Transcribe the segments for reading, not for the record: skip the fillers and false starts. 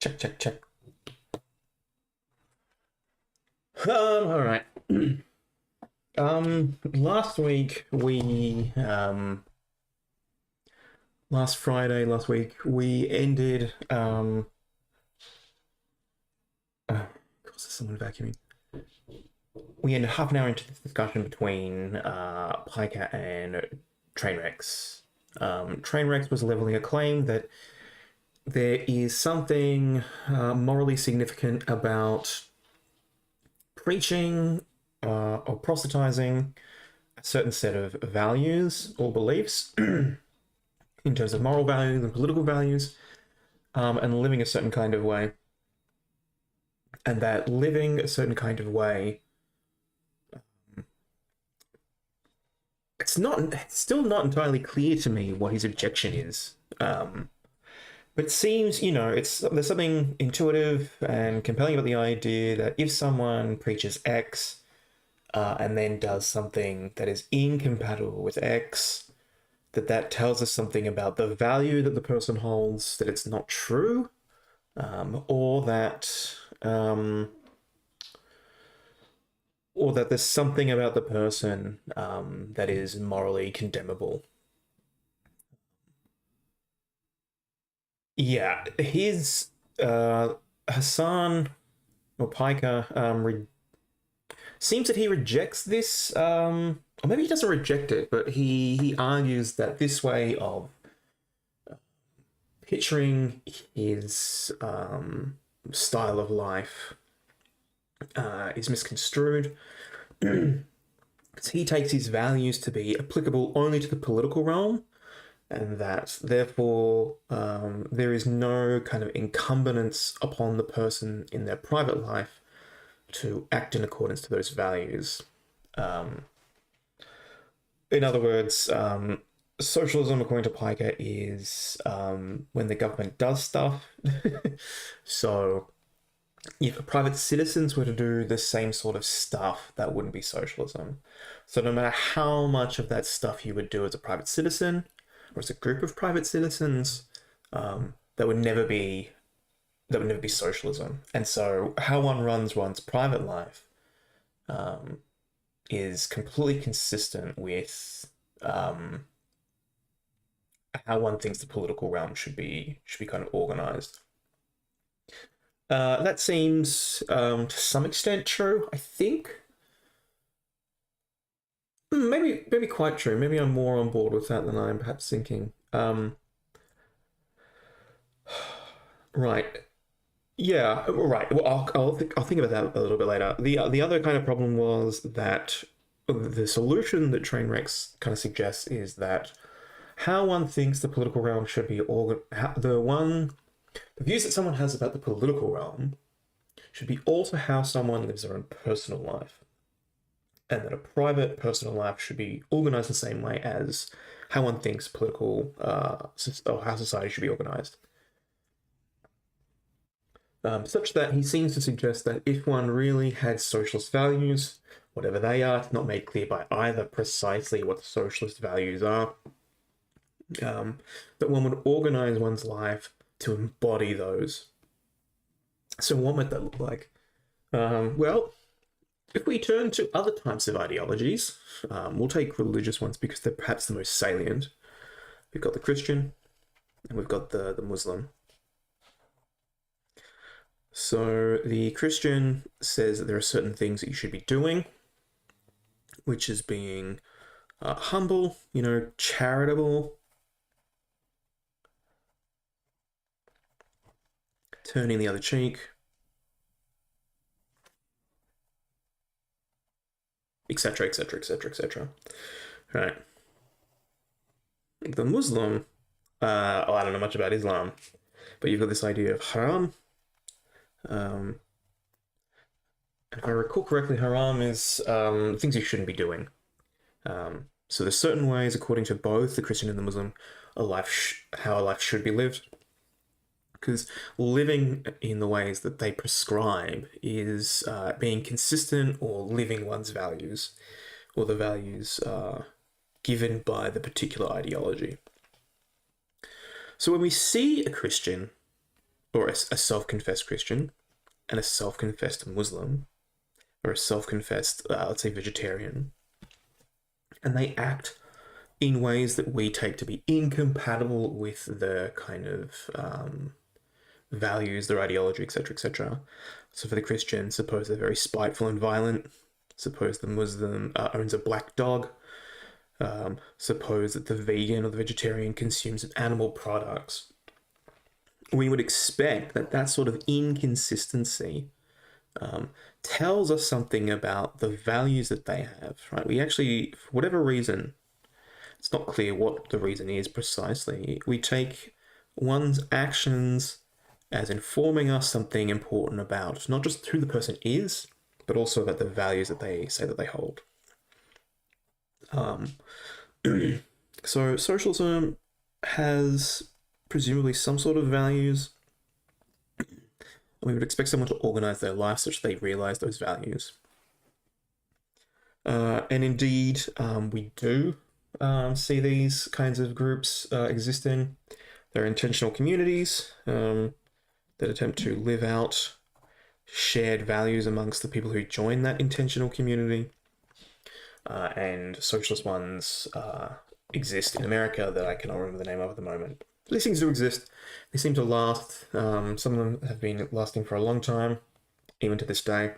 Check, check, check. All right. Last week last Friday, last week we ended. Of course, there's someone vacuuming. We ended half an hour into this discussion between Piker and Trainwrecks. Trainwrecks was leveling a claim that there is something morally significant about preaching or proselytizing a certain set of values or beliefs in terms of moral values and political values, and living a certain kind of way. And that living a certain kind of way, it's still not entirely clear to me what his objection is. But it seems, there's something intuitive and compelling about the idea that if someone preaches X and then does something that is incompatible with X, that tells us something about the value that the person holds, that it's not true, or that there's something about the person that is morally condemnable. Yeah, his Hasan or Piker seems that he rejects this, or maybe he doesn't reject it, but he argues that this way of picturing his style of life is misconstrued. He takes his values to be applicable only to the political realm, and that therefore there is no kind of incumbence upon the person in their private life to act in accordance to those values. In other words, socialism, according to Piker, is when the government does stuff. So if private citizens were to do the same sort of stuff, that wouldn't be socialism. So no matter how much of that stuff you would do as a private citizen, or as a group of private citizens, that would never be socialism. And so how one runs one's private life is completely consistent with how one thinks the political realm should be kind of organized. That seems to some extent true, I think. Maybe quite true. Maybe I'm more on board with that than I'm perhaps thinking. Right. Yeah, right. Well, I'll think about that a little bit later. The other kind of problem was that the solution that Trainwrecks kind of suggests is that how one thinks the political realm should be the views that someone has about the political realm should be also how someone lives their own personal life, and that a private personal life should be organized the same way as how one thinks political or how society should be organized. Such that he seems to suggest that if one really had socialist values, whatever they are, it's not made clear by either precisely what the socialist values are, that one would organize one's life to embody those. So what might that look like? Well, if we turn to other types of ideologies, we'll take religious ones because they're perhaps the most salient. We've got the Christian and we've got the Muslim. So the Christian says that there are certain things that you should be doing, which is being humble, charitable, turning the other cheek, etc., etc., etc., etc. Right. The Muslim, I don't know much about Islam, but you've got this idea of haram. And if I recall correctly, haram is things you shouldn't be doing. So there's certain ways, according to both the Christian and the Muslim, how a life should be lived. Because living in the ways that they prescribe is being consistent or living one's values, or the values given by the particular ideology. So when we see a Christian or a self-confessed Christian and a self-confessed Muslim, or a self-confessed, let's say, vegetarian, and they act in ways that we take to be incompatible with the kind of values, their ideology, etc., etc. So for the Christian, suppose they're very spiteful and violent. Suppose the Muslim owns a black dog. Suppose that the vegan or the vegetarian consumes animal products. We would expect that that sort of inconsistency tells us something about the values that they have, right? We actually, for whatever reason, it's not clear what the reason is precisely, we take one's actions as informing us something important about not just who the person is, but also about the values that they say that they hold. So socialism has presumably some sort of values. We would expect someone to organize their life such that they realize those values. And indeed, we do see these kinds of groups existing. They're intentional communities that attempt to live out shared values amongst the people who join that intentional community. And socialist ones exist in America that I cannot remember the name of at the moment. These things do exist. They seem to last. Some of them have been lasting for a long time, even to this day.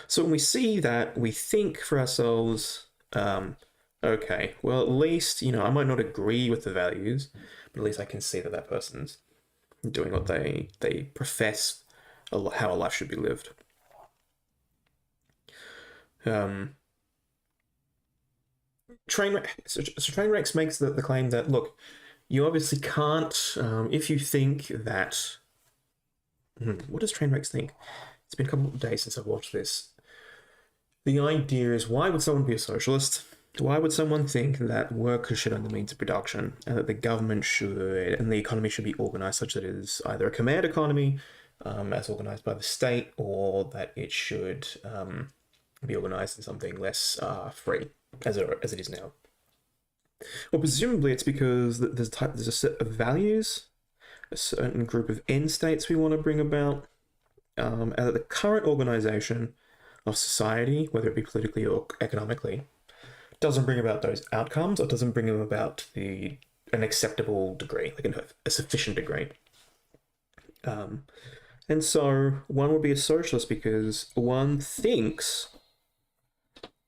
So when we see that, we think for ourselves, okay, well, at least, I might not agree with the values, but at least I can see that that person's doing what they profess how a life should be lived. Trainwrecks makes the claim that, look, you obviously can't, if you think that... what does Trainwrecks think? It's been a couple of days since I've watched this. The idea is, why would someone be a socialist? Why would someone think that workers should own the means of production, and that the government should, and the economy should be organized such that it is either a command economy, as organized by the state, or that it should be organized in something less free, as it is now? Well, presumably it's because there's a set of values, a certain group of end states we want to bring about, and that the current organization of society, whether it be politically or economically, doesn't bring about those outcomes, or doesn't bring them about an acceptable degree, like a sufficient degree. And so one would be a socialist because one thinks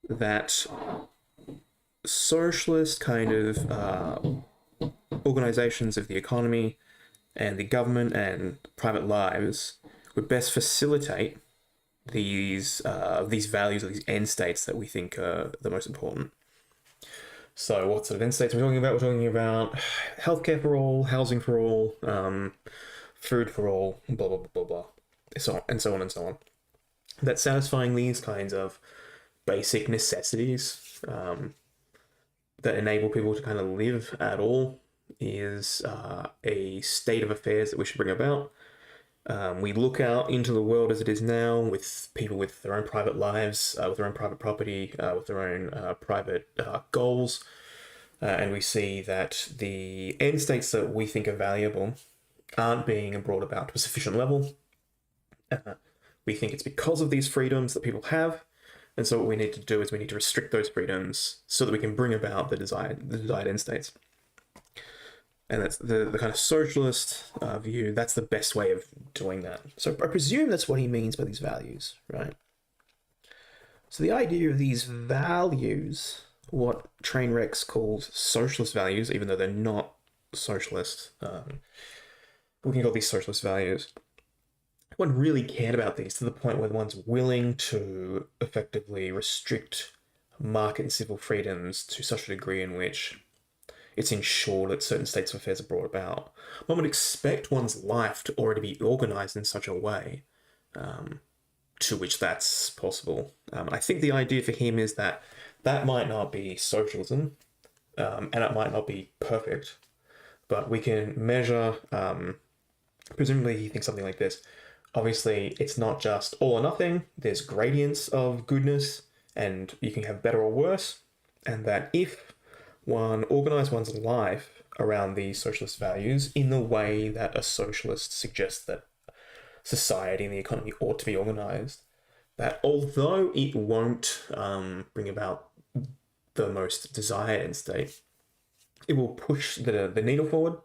that socialist kind of organizations of the economy and the government and private lives would best facilitate these values or these end states that we think are the most important. So what sort of end states are we talking about? We're talking about healthcare for all, housing for all, food for all, blah, blah, blah, blah, blah, so on and so on and so on. That satisfying these kinds of basic necessities that enable people to kind of live at all is a state of affairs that we should bring about. We look out into the world as it is now, with people with their own private lives, with their own private property, with their own private goals, and we see that the end states that we think are valuable aren't being brought about to a sufficient level. We think it's because of these freedoms that people have, and so what we need to do is we need to restrict those freedoms so that we can bring about the desired end states. And that's the kind of socialist view. That's the best way of doing that. So I presume that's what he means by these values, right? So the idea of these values, what Trainwrecks calls socialist values, even though they're not socialist, we can call these socialist values. One really cared about these to the point where one's willing to effectively restrict market and civil freedoms to such a degree in which it's ensured that certain states of affairs are brought about. One would expect one's life to already be organized in such a way to which that's possible. I think the idea for him is that that might not be socialism, and it might not be perfect, but we can measure, presumably he thinks something like this. Obviously, it's not just all or nothing. There's gradients of goodness, and you can have better or worse, and that if one organize one's life around these socialist values in the way that a socialist suggests that society and the economy ought to be organized. That although it won't bring about the most desired end state, it will push the needle forward,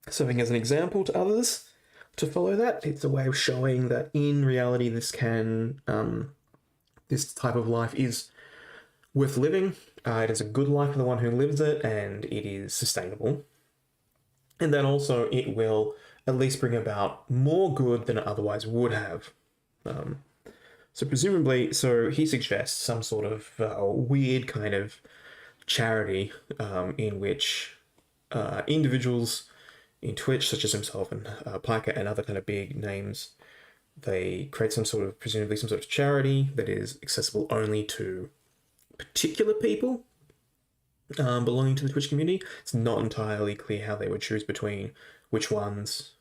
serving as an example to others to follow that. It's a way of showing that in reality, this type of life is worth living. It is a good life for the one who lives it, and it is sustainable. And then also it will at least bring about more good than it otherwise would have. So presumably, so he suggests some sort of weird kind of charity in which individuals in Twitch, such as himself and Piker and other kind of big names, they create presumably some sort of charity that is accessible only to particular people belonging to the Twitch community. It's not entirely clear how they would choose between which ones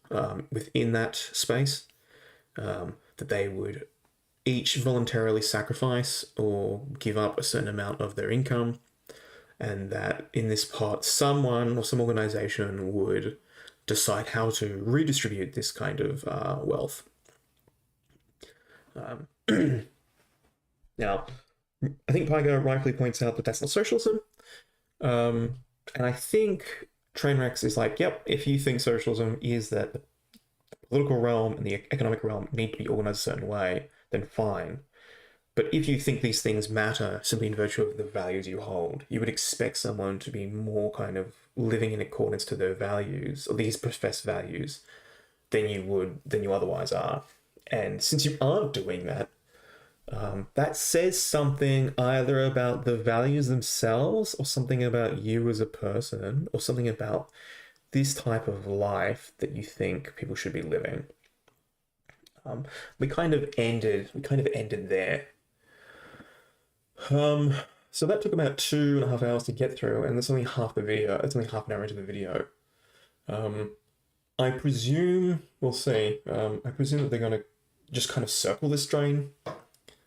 within that space that they would each voluntarily sacrifice or give up a certain amount of their income, and that in this part, someone or some organization would decide how to redistribute this kind of wealth. Now, I think Pyga rightfully points out that that's not socialism. And I think Trainwrecks is like, yep, if you think socialism is that the political realm and the economic realm need to be organized a certain way, then fine. But if you think these things matter simply in virtue of the values you hold, you would expect someone to be more kind of living in accordance to their values, or these professed values, than you otherwise are. And since you aren't doing that, that says something either about the values themselves, or something about you as a person, or something about this type of life that you think people should be living. We kind of ended there. So that took about 2.5 hours to get through, and that's only half the video. It's only half an hour into the video. I presume, we'll see. I presume that they're going to just kind of circle this drain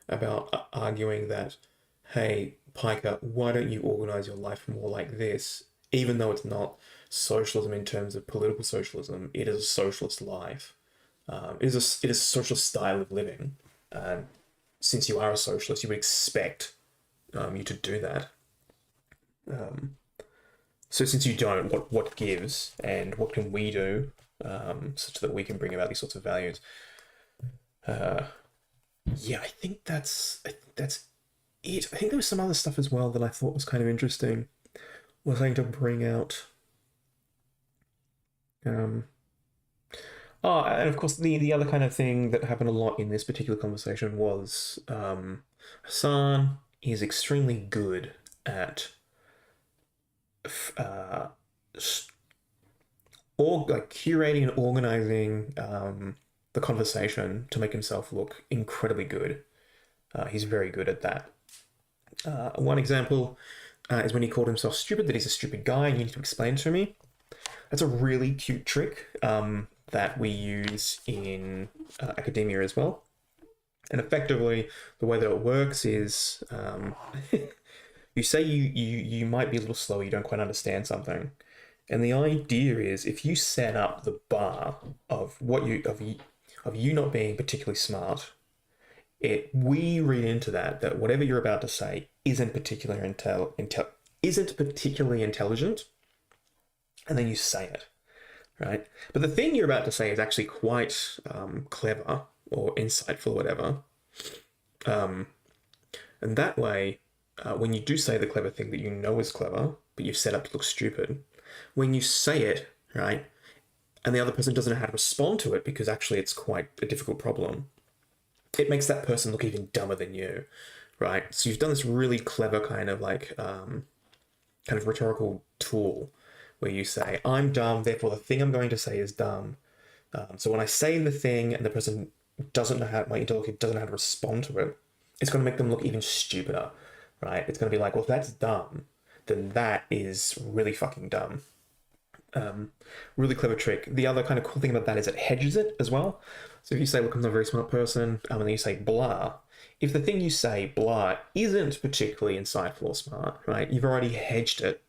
about arguing that, hey, Piker, why don't you organize your life more like this? Even though it's not socialism in terms of political socialism, it is a socialist life. It is a socialist style of living. Since you are a socialist, you would expect you to do that. So since you don't, what gives, and what can we do such that we can bring about these sorts of values? Yeah, I think that's it. I think there was some other stuff as well that I thought was kind of interesting. Was going to bring out. And of course, the other kind of thing that happened a lot in this particular conversation was Hasan is extremely good at curating and organizing the conversation to make himself look incredibly good. He's very good at that. One example is when he called himself stupid, that he's a stupid guy and you need to explain to me. That's a really cute trick that we use in academia as well. And effectively, the way that it works is you say you might be a little slow, you don't quite understand something. And the idea is, if you set up the bar of you not being particularly smart, we read into that whatever you're about to say isn't particularly intelligent, and then you say it, right? But the thing you're about to say is actually quite clever or insightful or whatever. And that way, when you do say the clever thing that you know is clever, but you've set up to look stupid, when you say it, right, and the other person doesn't know how to respond to it because actually it's quite a difficult problem, it makes that person look even dumber than you, right? So you've done this really clever kind of rhetorical tool where you say, I'm dumb, therefore the thing I'm going to say is dumb. So when I say the thing and the person my interlocutor doesn't know how to respond to it, it's going to make them look even stupider, right? It's going to be like, well, if that's dumb, then that is really fucking dumb. Really clever trick. The other kind of cool thing about that is it hedges it as well. So if you say, look, I'm not a very smart person, and then you say blah, if the thing you say, blah, isn't particularly insightful or smart, right? You've already hedged it,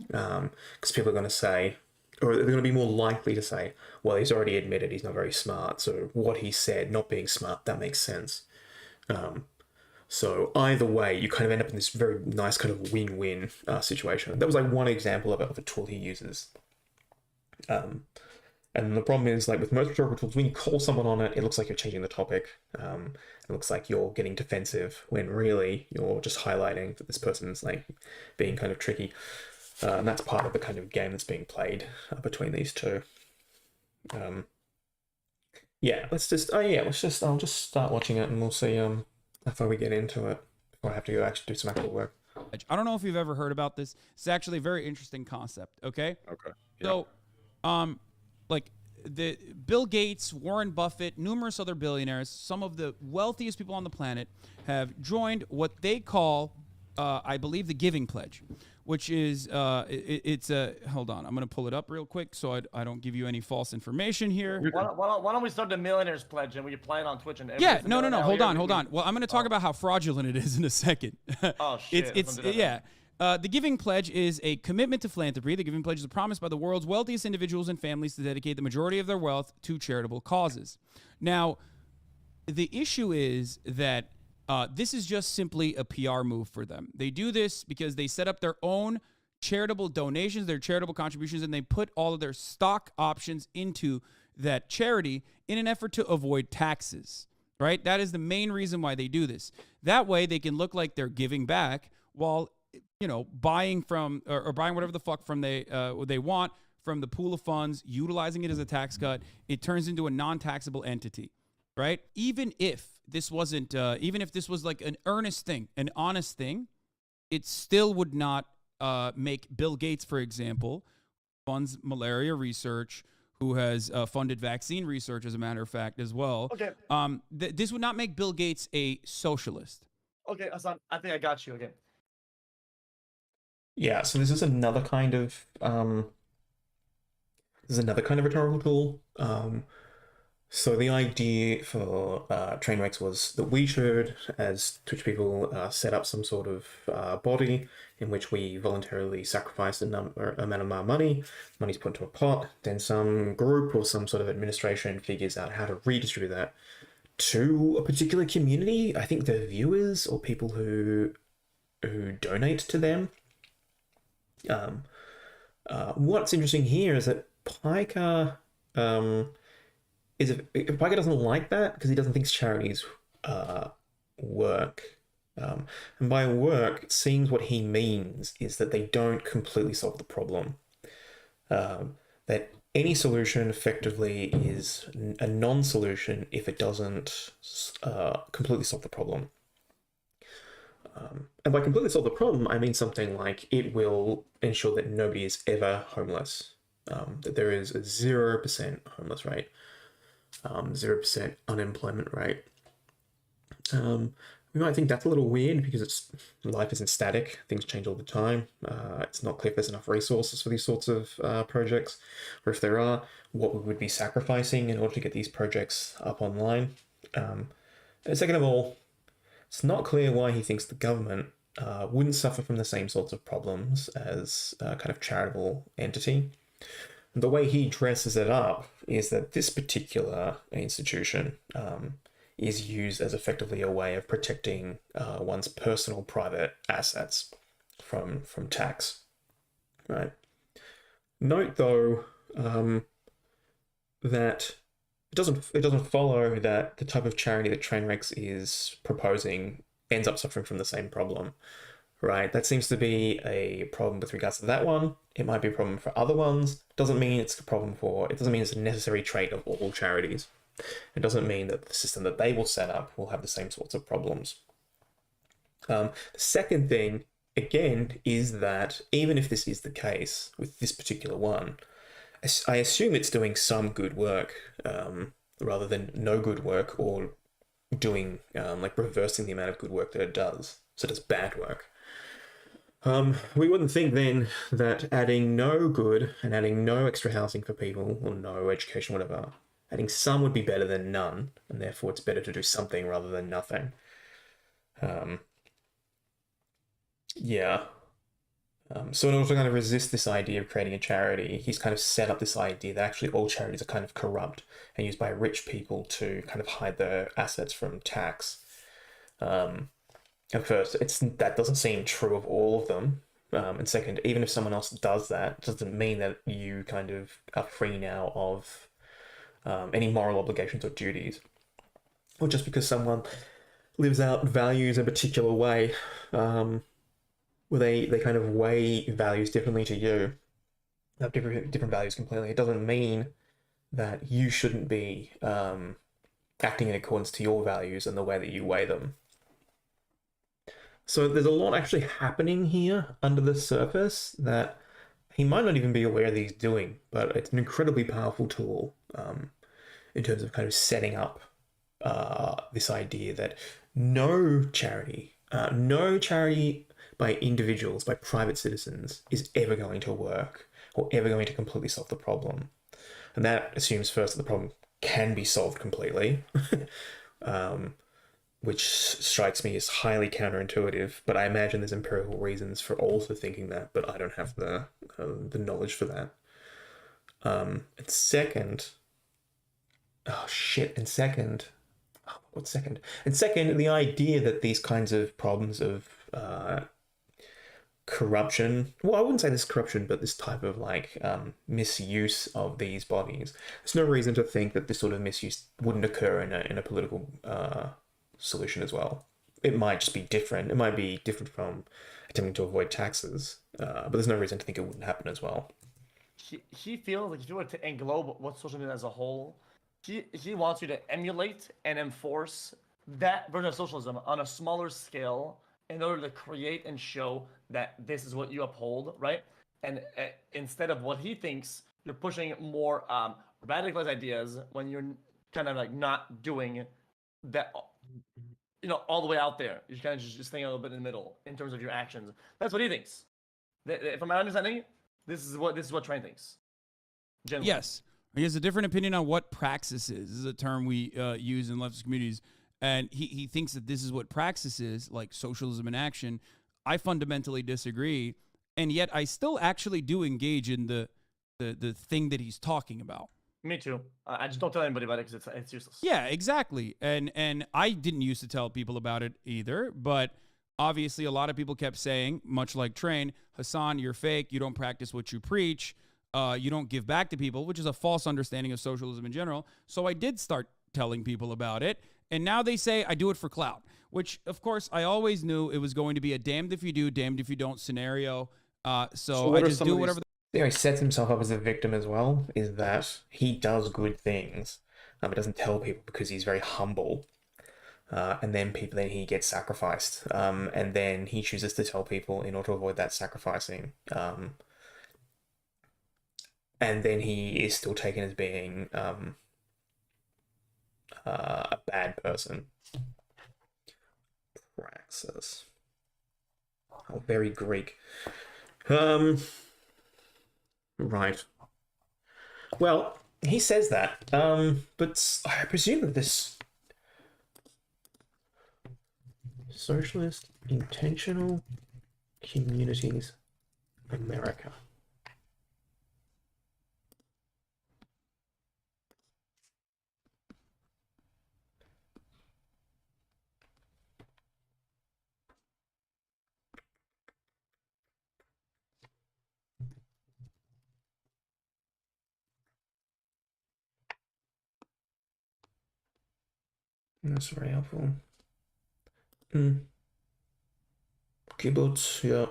because people are going to say, or they're going to be more likely to say, well, he's already admitted he's not very smart, so what he said, not being smart, that makes sense. So either way, you kind of end up in this very nice kind of win-win situation. That was like one example of a tool he uses. And the problem is, like with most rhetorical tools, when you call someone on it, it looks like you're changing the topic. It looks like you're getting defensive when really you're just highlighting that this person's like being kind of tricky. And that's part of the kind of game that's being played between these two. Yeah, let's just, I'll just start watching it and we'll see how far we get into it before I have to go actually do some actual work. I don't know if you've ever heard about this. It's actually a very interesting concept, okay? Okay. Yeah. So, like the Bill Gates, Warren Buffett, numerous other billionaires, some of the wealthiest people on the planet have joined what they call, I believe, the Giving Pledge, which is it's a hold on, I'm going to pull it up real quick so I don't give you any false information here. Why don't we start the Millionaires Pledge and we play it on Twitch and yeah, no, hold on. Well, I'm going to talk about how fraudulent it is in a second. Oh shit! It's yeah. The Giving Pledge is a commitment to philanthropy. The Giving Pledge is a promise by the world's wealthiest individuals and families to dedicate the majority of their wealth to charitable causes. Now, the issue is that this is just simply a PR move for them. They do this because they set up their own charitable donations, their charitable contributions, and they put all of their stock options into that charity in an effort to avoid taxes, right? That is the main reason why they do this. That way, they can look like they're giving back while buying from or buying whatever the fuck from they want from the pool of funds, utilizing it as a tax cut. It turns into a non-taxable entity, right? Even if this wasn't, even if this was like an earnest thing, an honest thing, it still would not make Bill Gates, for example, funds malaria research, who has funded vaccine research, as a matter of fact, as well. Okay. This would not make Bill Gates a socialist. Okay, Hasan, I think I got you again. Yeah, so this is another kind of rhetorical tool. So the idea for Trainwrecks was that we should, as Twitch people, set up some sort of body in which we voluntarily sacrifice amount of our money. Money's put into a pot. Then some group or some sort of administration figures out how to redistribute that to a particular community. I think the viewers or people who donate to them. What's interesting here is that Piker Piker doesn't like that because he doesn't think charities work. And by work, it seems what he means is that they don't completely solve the problem. That any solution effectively is a non-solution if it doesn't completely solve the problem. And by completely solve the problem, I mean something like it will ensure that nobody is ever homeless, that there is a 0% homeless rate, 0% unemployment rate. We might think that's a little weird because life isn't static, things change all the time. It's not clear if there's enough resources for these sorts of projects, or if there are, what we would be sacrificing in order to get these projects up online. And second of all, it's not clear why he thinks the government wouldn't suffer from the same sorts of problems as a kind of charitable entity. And the way he dresses it up is that this particular institution is used as effectively a way of protecting one's personal private assets from tax. Right. Note though that it doesn't follow that the type of charity that Trainwrecks is proposing ends up suffering from the same problem, right? That seems to be a problem with regards to that one. It might be a problem for other ones. It doesn't mean it's a necessary trait of all charities. It doesn't mean that the system that they will set up will have the same sorts of problems. The second thing, again, is that even if this is the case with this particular one, I assume it's doing some good work rather than no good work, or doing like reversing the amount of good work that it does. So it does bad work. We wouldn't think then that adding no good and adding no extra housing for people or no education, whatever, adding some would be better than none, and therefore it's better to do something rather than nothing. Um, yeah. So in order to kind of resist this idea of creating a charity, he's kind of set up this idea that actually all charities are kind of corrupt and used by rich people to kind of hide their assets from tax. Um, at first, that doesn't seem true of all of them. And second, even if someone else does that, it doesn't mean that you kind of are free now of any moral obligations or duties. Or just because someone lives out values in a particular way, where they kind of weigh values differently to you, have different values completely. It doesn't mean that you shouldn't be acting in accordance to your values and the way that you weigh them. So there's a lot actually happening here under the surface that he might not even be aware that he's doing, but it's an incredibly powerful tool in terms of kind of setting up this idea that no charity by individuals, by private citizens, is ever going to work or ever going to completely solve the problem. And that assumes first that the problem can be solved completely, which strikes me as highly counterintuitive. But I imagine there's empirical reasons for also thinking that, but I don't have the knowledge for that. And second, oh shit, and second, what's second? And second, the idea that these kinds of problems of corruption, well, I wouldn't say this corruption, but this type of like misuse of these bodies, there's no reason to think that this sort of misuse wouldn't occur in a political solution as well. It might just be different. It might be different from attempting to avoid taxes, but there's no reason to think it wouldn't happen as well. He feels like if you were to englobe what social media as a whole, he wants you to emulate and enforce that version of socialism on a smaller scale in order to create and show that this is what you uphold, right? And instead of what he thinks, you're pushing more radicalized ideas when you're kind of like not doing that, all the way out there. You're kind of just staying a little bit in the middle in terms of your actions. That's what he thinks. From my understanding, this is what Train thinks. Generally. Yes. He has a different opinion on what praxis is. This is a term we use in leftist communities. And he thinks that this is what praxis is, like socialism in action. I fundamentally disagree. And yet I still actually do engage in the thing that he's talking about. Me too. I just don't tell anybody about it because it's useless. Yeah, exactly. And I didn't used to tell people about it either. But obviously a lot of people kept saying, much like Train, Hasan, you're fake. You don't practice what you preach. You don't give back to people, which is a false understanding of socialism in general. So I did start telling people about it. And now they say I do it for clout, which, of course, I always knew it was going to be a damned if you do, damned if you don't scenario. So I just do whatever. He sets himself up as a victim as well, is that he does good things. He doesn't tell people because he's very humble. And then he gets sacrificed. And then he chooses to tell people in order to avoid that sacrificing. And then he is still taken as being a bad person. Praxis. Oh, very Greek. Right. Well, he says that, but I presume that this Socialist Intentional Communities America. That's very helpful. Kibbutz, yeah.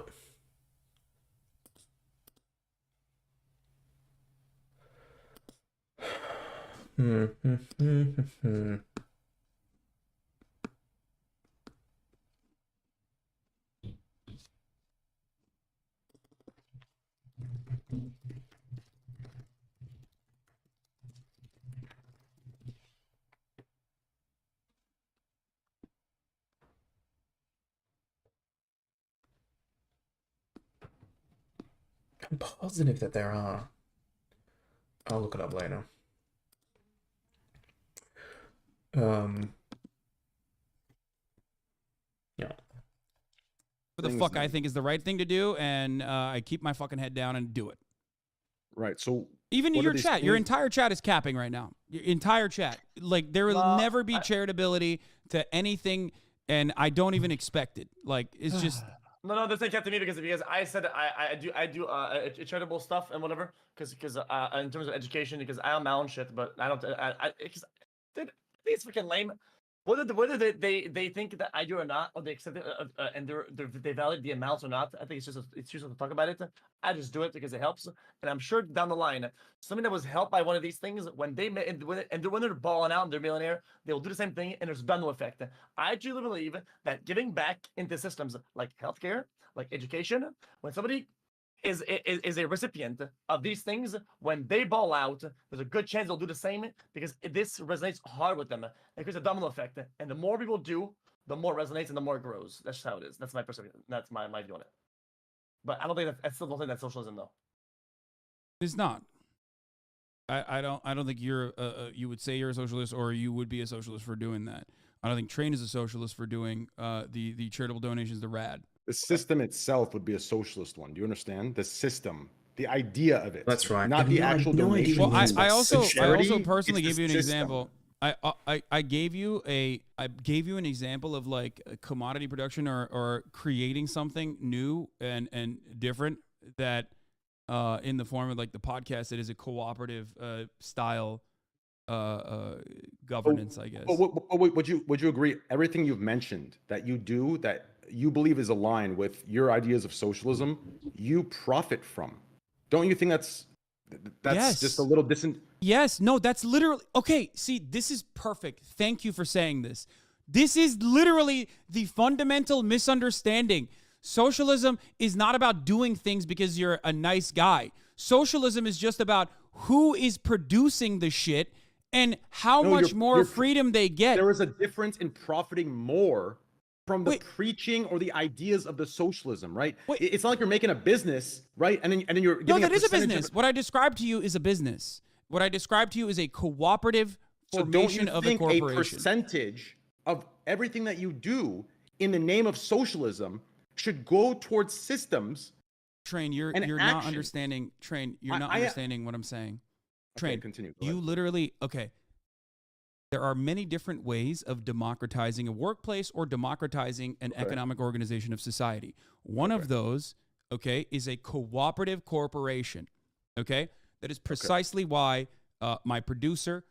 I'm positive that there are. I'll look it up later. Yeah. the fuck I think is the right thing to do, and I keep my fucking head down and do it. Right. So even your chat, your entire chat is capping right now. Your entire chat, like there will never be charitability to anything, and I don't even expect it. Like it's just. No, this ain't kept to me because I said I do charitable stuff and whatever because in terms of education because I own my own shit, but I don't because dude, it's freaking lame. Whether they think that I do or not, or they accept it and they validate the amounts or not, I think it's useless to talk about it. I just do it because it helps, and I'm sure down the line, something that was helped by one of these things when when they're balling out and they're millionaire, they will do the same thing, and there's done no effect. I truly believe that giving back into systems like healthcare, like education, when somebody is a recipient of these things, when they ball out, there's a good chance they'll do the same because this resonates hard with them. It creates a domino effect, and the more people do, the more it resonates and the more it grows. That's how it is. That's my perspective. That's my view on it. But I don't think I still don't think that's socialism though. It's not. I don't think you're you would say you're a socialist or you would be a socialist for doing that. I don't think Train is a socialist for doing the charitable donations to RAD. The system itself would be a socialist one. Do you understand? The system, the idea of it. That's right. Not the actual donation. Well, I also personally it's gave you an system. example. I gave you an example of like commodity production or creating something new and different that in the form of like the podcast that is a cooperative style governance, I guess. Would you agree everything you've mentioned that you do that you believe is aligned with your ideas of socialism, you profit from? Don't you think that's yes. just a little distant? Yes, no, that's literally okay. See, this is perfect. Thank you for saying this. This is literally the fundamental misunderstanding. Socialism is not about doing things because you're a nice guy. Socialism is just about who is producing the shit and how much more freedom they get. There is a difference in profiting more from the preaching or the ideas of the socialism, right? It's not like you're making a business, right? And then you're getting no, that is a business. What I described to you is a business. What I described to you is a cooperative formation of a corporation. A percentage of everything that you do in the name of socialism should go towards systems? Train, you're not understanding. Train, you're not understanding what I'm saying. Train, okay, continue. You literally there are many different ways of democratizing a workplace or democratizing an economic organization of society. One of those, is a cooperative corporation. Okay, that is precisely why my producer,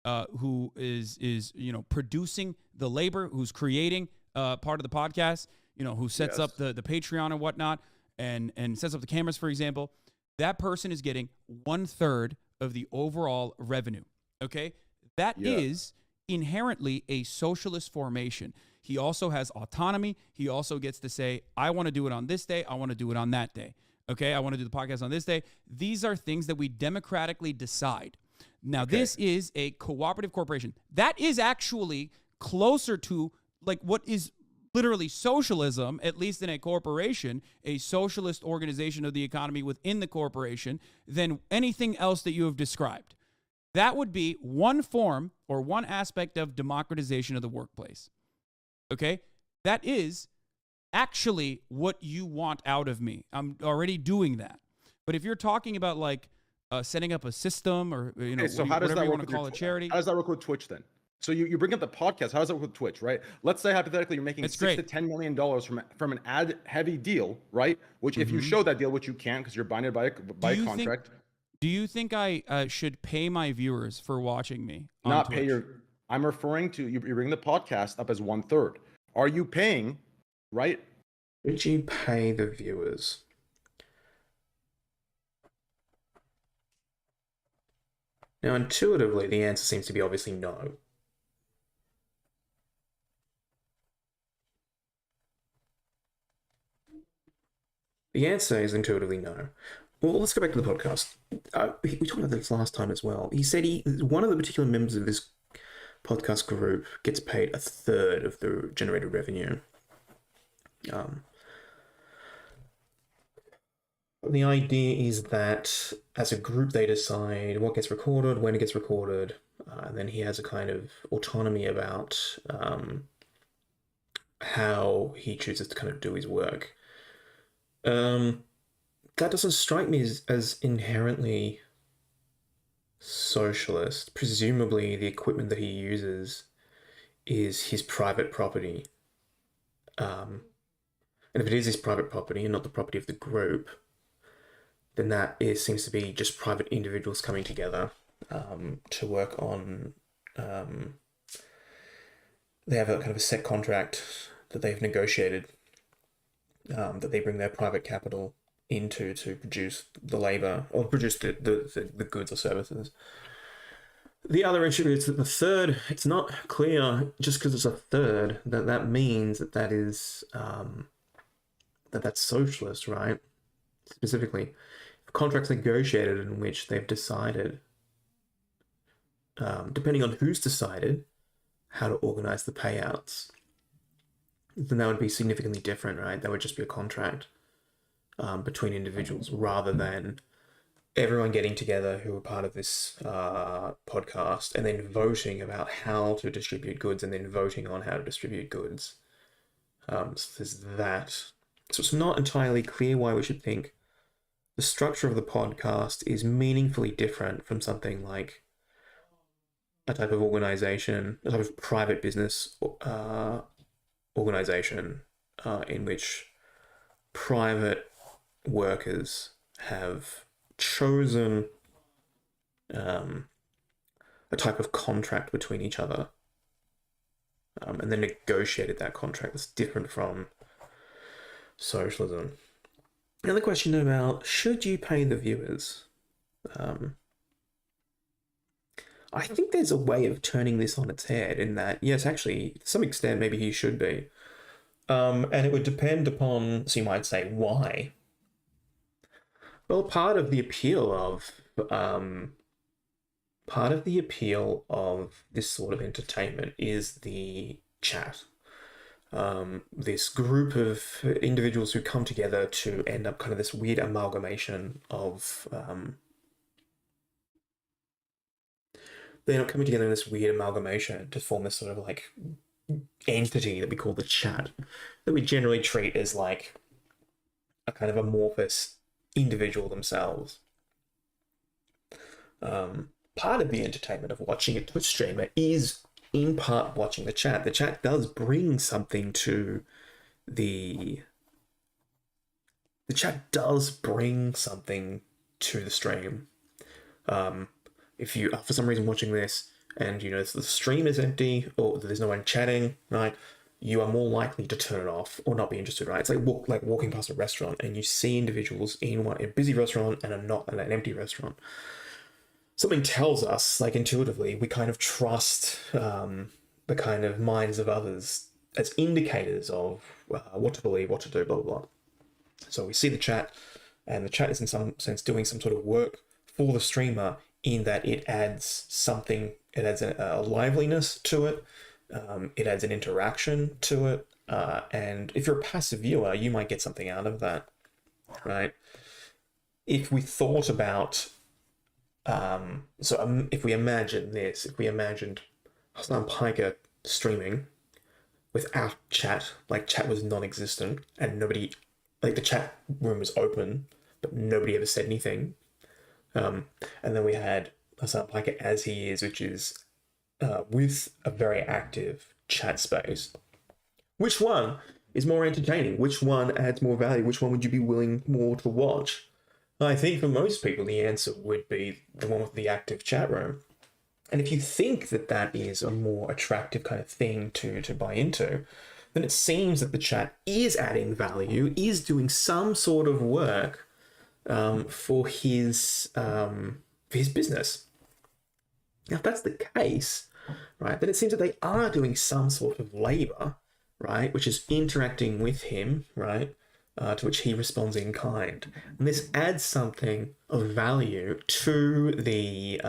who is producing the labor, who's creating part of the podcast, who sets up the Patreon and whatnot, and sets up the cameras, for example, that person is getting 1/3 of the overall revenue. Okay. That is inherently a socialist formation. He also has autonomy. He also gets to say, I want to do it on this day. I want to do it on that day. Okay, I want to do the podcast on this day. These are things that we democratically decide. Now, this is a cooperative corporation. That is actually closer to like what is literally socialism, at least in a corporation, a socialist organization of the economy within the corporation, than anything else that you have described. That would be one form or one aspect of democratization of the workplace. Okay? That is actually what you want out of me. I'm already doing that. But if you're talking about like setting up a system or whatever you want to call a charity. How does that work with Twitch then? So you bring up the podcast. How does that work with Twitch, right? Let's say hypothetically you're making $6 to $10 million from an ad heavy deal, right? Which if you show that deal, which you can't because you're binded by a contract. Do you think I should pay my viewers for watching me? Not Twitch? pay your. I'm referring to you bring the podcast up as 1/3. Are you paying, right? Would you pay the viewers? Now, intuitively, the answer seems to be obviously no. The answer is intuitively no. Well, let's go back to the podcast. We talked about this last time as well. He said one of the particular members of this podcast group gets paid 1/3 of the generated revenue. The idea is that as a group they decide what gets recorded, when it gets recorded, and then he has a kind of autonomy about how he chooses to kind of do his work. That doesn't strike me as inherently socialist. Presumably, the equipment that he uses is his private property. And if it is his private property and not the property of the group, then seems to be just private individuals coming together to work on. They have a kind of a set contract that they've negotiated, that they bring their private capital into to produce the labor or produce the goods or services. The other issue is that the third, it's not clear just because it's a third that means that is that's socialist, right? Specifically, contracts negotiated in which they've decided, depending on who's decided, how to organize the payouts, then that would be significantly different, right? That would just be a contract between individuals rather than everyone getting together who are part of this podcast and then voting about how to distribute goods and then voting on how to distribute goods. So there's that. So it's not entirely clear why we should think the structure of the podcast is meaningfully different from something like a type of organization, a type of private business organization in which private workers have chosen a type of contract between each other and then negotiated that contract. That's different from socialism. Another question about, should you pay the viewers? I think there's a way of turning this on its head in that, yes, actually, to some extent, maybe he should be. And it would depend upon, so you might say, why? Well, part of the appeal of this sort of entertainment is the chat. This group of individuals who come together to end up kind of this weird amalgamation of they end up coming together in this weird amalgamation to form this sort of like entity that we call the chat, that we generally treat as like a kind of amorphous individual themselves. Part of the entertainment of watching a Twitch streamer is in part watching the chat. The chat does bring something to the chat does bring something to the stream. If you are for some reason watching this and you know the stream is empty or there's no one chatting, right, you are more likely to turn it off or not be interested, right? It's like walking past a restaurant and you see individuals in a busy restaurant and an empty restaurant. Something tells us, like intuitively, we kind of trust the kind of minds of others as indicators of what to believe, what to do, blah, blah, blah. So we see the chat, and the chat is in some sense doing some sort of work for the streamer in that it adds something, it adds a liveliness to it, it adds an interaction to it, and if you're a passive viewer, you might get something out of that, right? If we thought about if we imagined Hassan Piker streaming without chat, like chat was non-existent and nobody, like the chat room was open, but nobody ever said anything. And then we had Hassan Piker as he is, which is with a very active chat space. Which one is more entertaining? Which one adds more value? Which one would you be willing more to watch? I think for most people, the answer would be the one with the active chat room. And if you think that that is a more attractive kind of thing to buy into, then it seems that the chat is adding value, is doing some sort of work for his business. Now, if that's the case, right, then it seems that they are doing some sort of labor, right, which is interacting with him, right, to which he responds in kind. And this adds something of value to the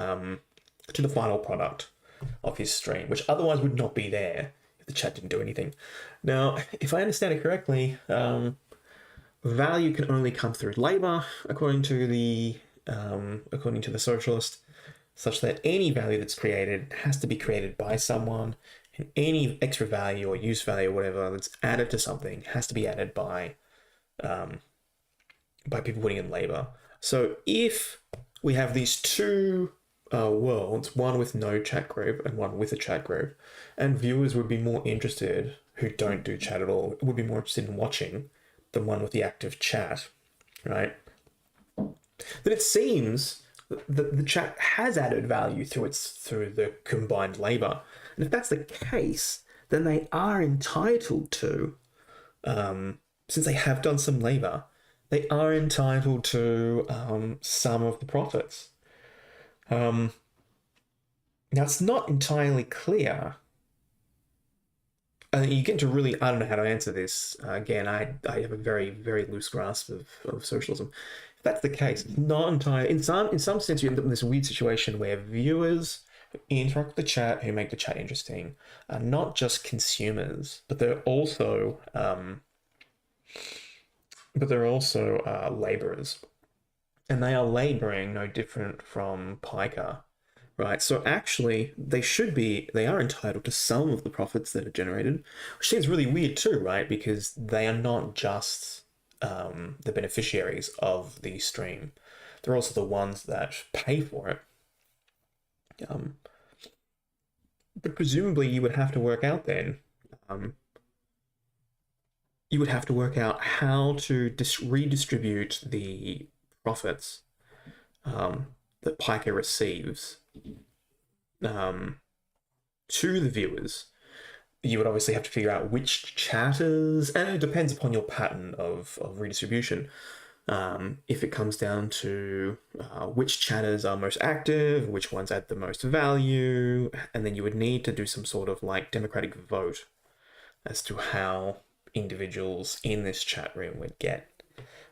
final product of his stream, which otherwise would not be there if the chat didn't do anything. Now, if I understand it correctly, value can only come through labor, according to the socialist, such that any value that's created has to be created by someone, and any extra value or use value or whatever that's added to something has to be added by by people putting in labor. So if we have these two worlds, one with no chat group and one with a chat group, and viewers would be more interested, who don't do chat at all, would be more interested in watching the one with the active chat, right? Then it seems that the chat has added value through the combined labor. And if that's the case, then they are entitled to, since they have done some labor, they are entitled to some of the profits. Now, it's not entirely clear. You get to really, I don't know how to answer this. Again, I have a very, very loose grasp of socialism. If that's the case, it's not entirely, in some sense, you end up in this weird situation where viewers who interact with the chat, who make the chat interesting, are not just consumers, but they're also laborers. And they are laboring no different from Piker, right? So actually, they are entitled to some of the profits that are generated, which seems really weird too, right? Because they are not just the beneficiaries of the stream. They're also the ones that pay for it. But presumably you would have to work out then, you would have to work out how to redistribute the profits that Piker receives to the viewers. You would obviously have to figure out which chatters, and it depends upon your pattern of redistribution. If it comes down to which chatters are most active, which ones add the most value, and then you would need to do some sort of like democratic vote as to how individuals in this chat room would get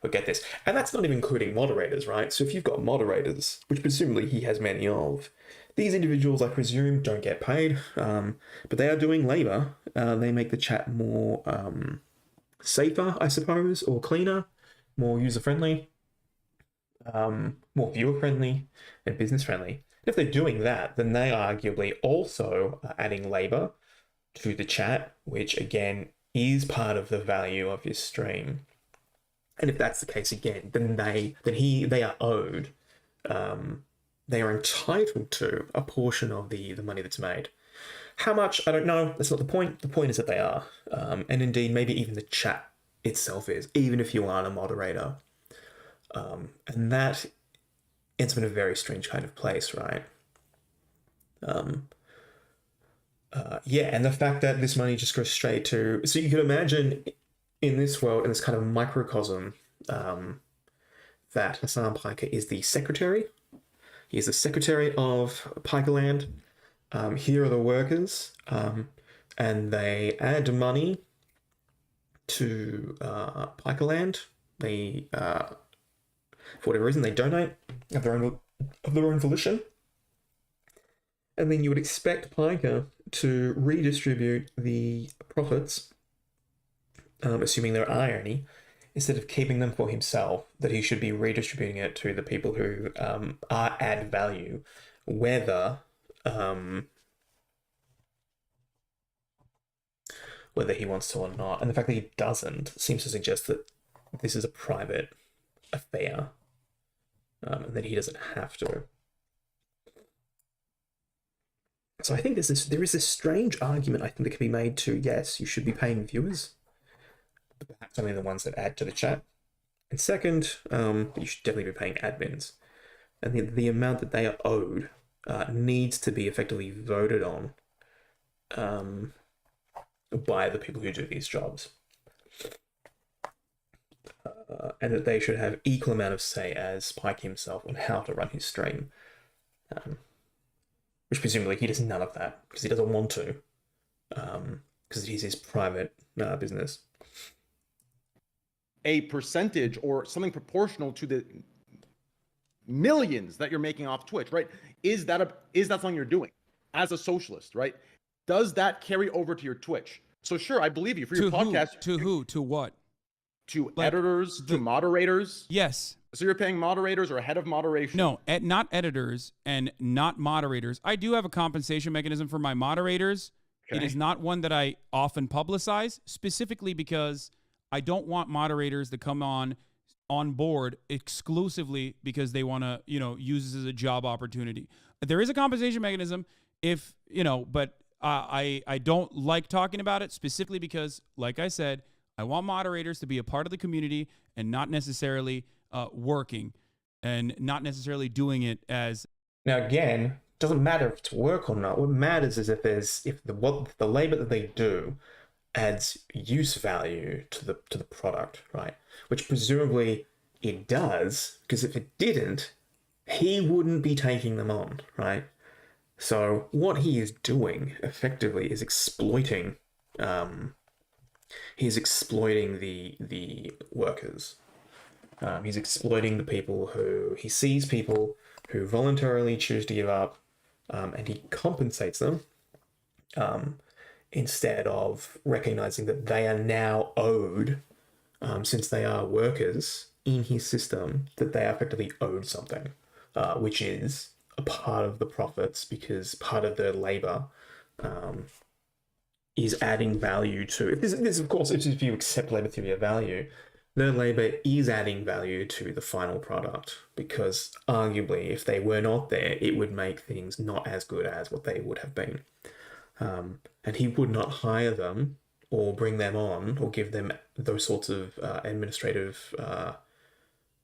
this. And that's not even including moderators, right? So if you've got moderators, which presumably he has many of, these individuals, I presume, don't get paid, but they are doing labor. They make the chat more safer, I suppose, or cleaner, more user-friendly, more viewer-friendly, and business-friendly. If they're doing that, then they are arguably also adding labor to the chat, which, again, is part of the value of your stream. And if that's the case again, then they are owed, they are entitled to a portion of the money that's made. How much, I don't know. That's not the point. The point is that they are. And indeed, maybe even the chat itself is, even if you aren't a moderator. And that ends up in a very strange kind of place, right? Yeah, and the fact that this money just goes straight to... So you can imagine in this world, in this kind of microcosm, that Hasan Piker is the secretary. He is the secretary of Pikerland. Here are the workers, and they add money to Pikerland. They, for whatever reason, they donate of their own volition. And then you would expect Piker to redistribute the profits, assuming there are any, instead of keeping them for himself, that he should be redistributing it to the people who add value, whether he wants to or not. And the fact that he doesn't seems to suggest that this is a private affair, and that he doesn't have to. So I think there is this strange argument, I think, that can be made to, yes, you should be paying viewers, but perhaps only the ones that add to the chat. And second, you should definitely be paying admins. And the amount that they are owed needs to be effectively voted on by the people who do these jobs. And that they should have equal amount of say as Pike himself on how to run his stream. Which presumably he does none of that, because he doesn't want to, because it is his private business. A percentage or something proportional to the millions that you're making off Twitch, right? Is that something you're doing as a socialist, right? Does that carry over to your Twitch? So sure, I believe you for your podcast. To who? To what? To editors, to moderators. Yes. So you're paying moderators or a head of moderation? No, not editors and not moderators. I do have a compensation mechanism for my moderators. Okay. It is not one that I often publicize, specifically because I don't want moderators to come on on board exclusively because they want to, use this as a job opportunity. There is a compensation mechanism if, but I don't like talking about it specifically because, like I said, I want moderators to be a part of the community and not necessarily working and not necessarily doing it as. Now, again, doesn't matter if it's work or not. What matters is if the labor that they do adds use value to the product, right? Which presumably it does, because if it didn't, he wouldn't be taking them on, right? So what he is doing effectively is exploiting. He's exploiting the workers. He's exploiting the people who he sees people who voluntarily choose to give up, and he compensates them instead of recognizing that they are now owed, since they are workers in his system, that they are effectively owed something, which is a part of the profits, because part of their labor is adding value to. This, of course, if you accept labor theory of value, their labor is adding value to the final product, because arguably, if they were not there, it would make things not as good as what they would have been. And he would not hire them or bring them on or give them those sorts of administrative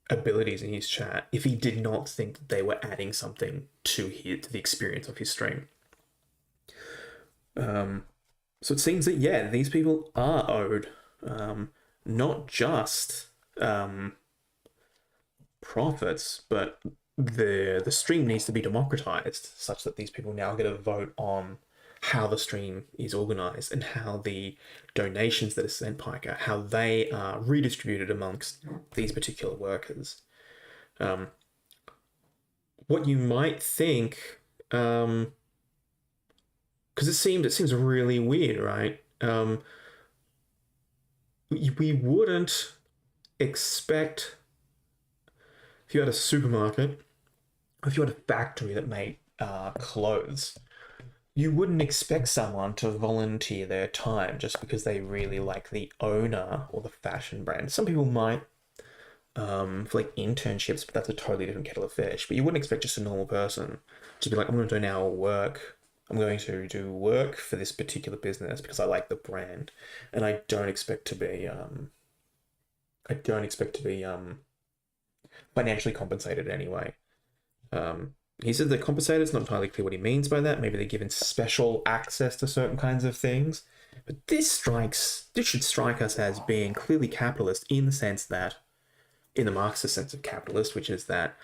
abilities in his chat if he did not think that they were adding something to the experience of his stream. So it seems that, yeah, these people are owed not just profits, but the stream needs to be democratized such that these people now get a vote on how the stream is organized and how the donations that are sent Piker, how they are redistributed amongst these particular workers. What you might think, because it seems really weird, right? We wouldn't expect, if you had a supermarket, if you had a factory that made clothes, you wouldn't expect someone to volunteer their time just because they really like the owner or the fashion brand. Some people might for like internships, but that's a totally different kettle of fish. But you wouldn't expect just a normal person to be like, I'm going to do an hour work. I'm going to do work for this particular business because I like the brand, and I don't expect to be financially compensated anyway. He said they're compensated. It's not entirely clear what he means by that. Maybe they're given special access to certain kinds of things. But this should strike us as being clearly capitalist in the sense that, in the Marxist sense of capitalist, which is that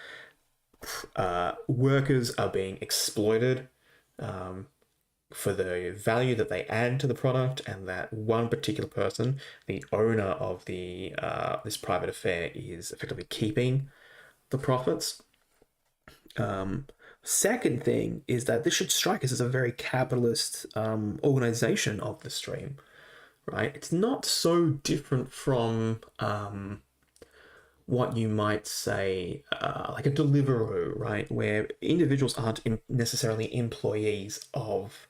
workers are being exploited for the value that they add to the product, and that one particular person, the owner of this private affair, is effectively keeping the profits. Second thing is that this should strike us as a very capitalist organization of the stream, right? It's not so different from what you might say like a Deliveroo, right? Where individuals aren't necessarily employees of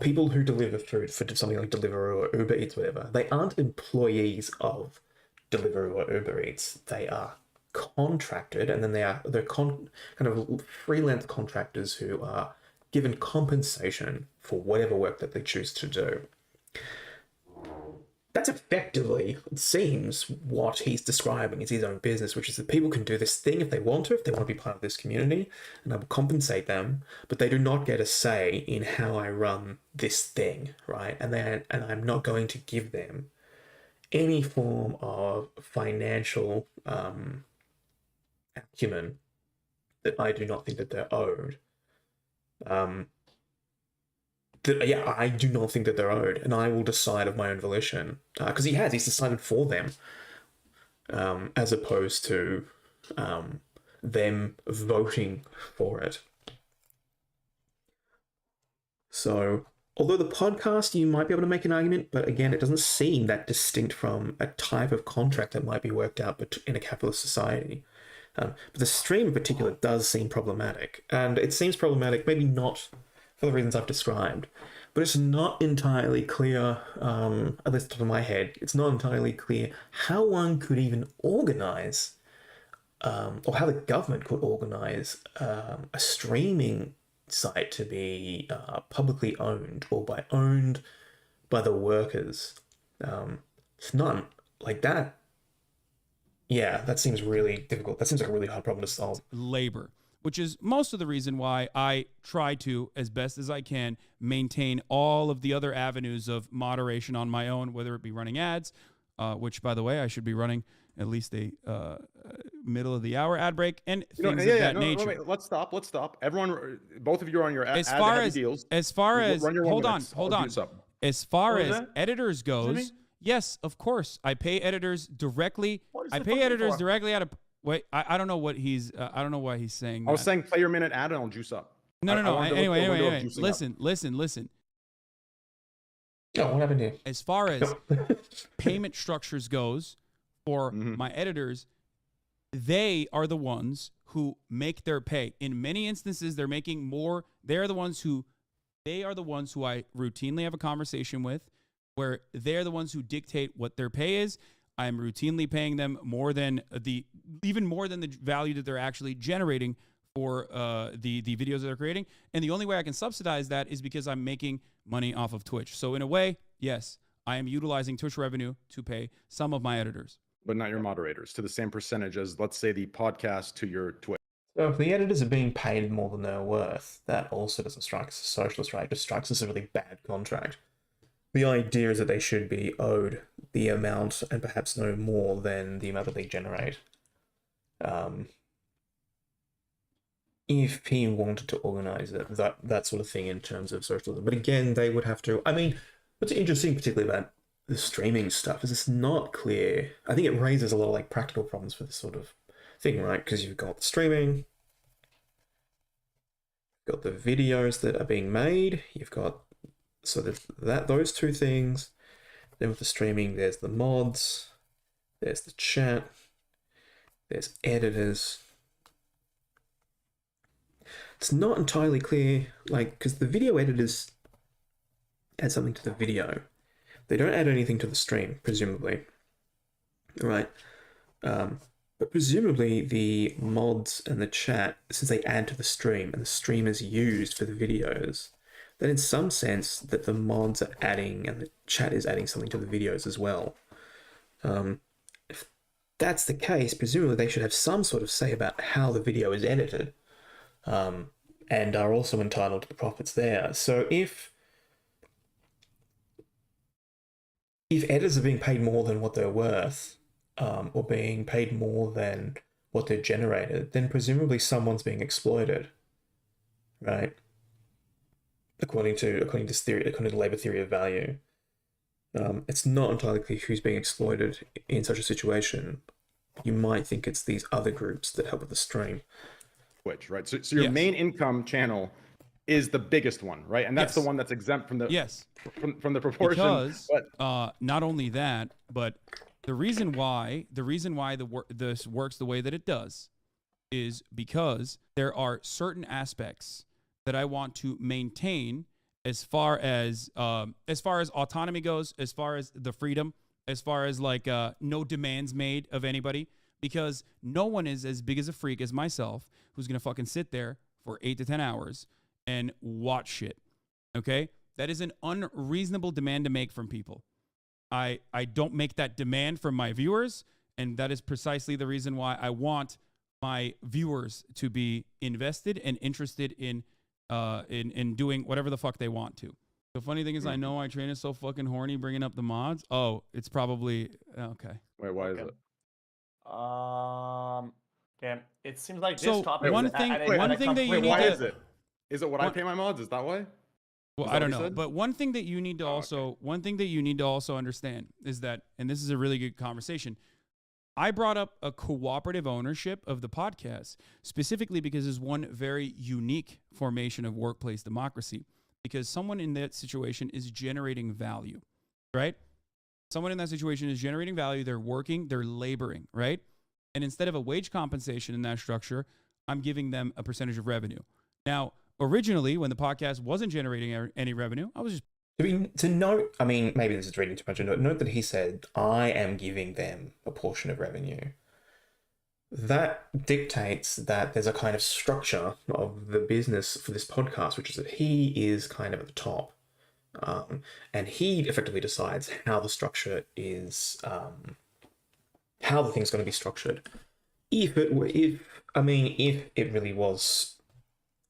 people who deliver food for something like Deliveroo or Uber Eats, whatever. They aren't employees of Deliveroo or Uber Eats. They are contracted, and then they're kind of freelance contractors who are given compensation for whatever work that they choose to do. That's effectively, it seems, what he's describing as his own business, which is that people can do this thing if they want to be part of this community, and I will compensate them, but they do not get a say in how I run this thing, right? And I'm not going to give them any form of financial acumen that I do not think that they're owed. I do not think that they're owed, and I will decide of my own volition, because he's decided for them, as opposed to them voting for it. So, although the podcast, you might be able to make an argument, but again, it doesn't seem that distinct from a type of contract that might be worked out in a capitalist society. But the stream in particular does seem problematic, and it seems problematic, maybe not for the reasons I've described, but it's not entirely clear, at least top of my head, it's not entirely clear how one could even organize, or how the government could organize a streaming site to be publicly owned or owned by the workers. It's not like that. Yeah, that seems really difficult. That seems like a really hard problem to solve. Labor, which is most of the reason why I try to, as best as I can, maintain all of the other avenues of moderation on my own, whether it be running ads, which, by the way, I should be running at least a middle of the hour ad break and things of that nature. Wait, let's stop. Everyone, both of you are on your as ad far heavy as deals. as far as hold on. As far What is as that? editors goes, yes, of course, I pay editors directly. I pay editors directly out of. Wait, I don't know what he's. I don't know why he's saying. I was that. saying play your minute ad and I'll juice up. No. Anyway. Listen. Listen. Oh, what happened here? As far as payment structures goes for my editors, they are the ones who make their pay. In many instances, they're making more. They are the ones who I routinely have a conversation with, where they're the ones who dictate what their pay is. I'm routinely paying them even more than the value that they're actually generating for the videos that they're creating. And the only way I can subsidize that is because I'm making money off of Twitch. So in a way, yes, I am utilizing Twitch revenue to pay some of my editors. But not your moderators to the same percentage as, let's say, the podcast to your Twitch. So if the editors are being paid more than they're worth, that also doesn't strike as a socialist, right? It just strikes as a really bad contract. The idea is that they should be owed the amount and perhaps no more than the amount that they generate. If he wanted to organize it, that sort of thing in terms of socialism. But again, they would have to... I mean, what's interesting particularly about the streaming stuff is it's not clear. I think it raises a lot of like practical problems for this sort of thing, right? Because you've got the streaming, you've got the videos that are being made, you've got those two things. Then with the streaming, there's the mods, there's the chat, there's editors. It's not entirely clear, like, because the video editors add something to the video. They don't add anything to the stream, presumably. Right? But presumably the mods and the chat, since they add to the stream and the stream is used for the videos, then in some sense that the mods are adding and the chat is adding something to the videos as well. If that's the case, presumably they should have some sort of say about how the video is edited, and are also entitled to the profits there. So if editors are being paid more than what they're worth, or being paid more than what they've generated, then presumably someone's being exploited, right? According to labor theory of value. It's not entirely clear who's being exploited in such a situation. You might think it's these other groups that help with the stream. Twitch, right? So your main income channel is the biggest one, right? And that's the one that's exempt from the from the proportion. Because not only that, but the reason why this works the way that it does is because there are certain aspects that I want to maintain as far as autonomy goes, as far as the freedom, as far as like no demands made of anybody, because no one is as big as a freak as myself who's gonna fucking sit there for 8 to 10 hours and watch shit. Okay, that is an unreasonable demand to make from people. I don't make that demand from my viewers, and that is precisely the reason why I want my viewers to be invested and interested in doing whatever the fuck they want to. The funny thing is, I know I train is so fucking horny bringing up the mods. Oh, it's probably okay. Wait, why is it? Okay. It seems like So, this topic. one is thing- at one a thing that you Wait, need why to- is it? Is it what I pay my mods? Is that why? Well, Is that I don't what you know, said? but one thing that you need to one thing that you need to also understand is that, and this is a really good conversation, I brought up a cooperative ownership of the podcast specifically because it's one very unique formation of workplace democracy, because someone in that situation is generating value, right? Someone in that situation is generating value. They're working, they're laboring, right? And instead of a wage compensation in that structure, I'm giving them a percentage of revenue. Now, originally, when the podcast wasn't generating any revenue, I was just To note, I mean, maybe this is reading too much into it. Note that he said, I am giving them a portion of revenue. That dictates that there's a kind of structure of the business for this podcast, which is that he is kind of at the top. And he effectively decides how the structure is, how the thing's going to be structured. If it really was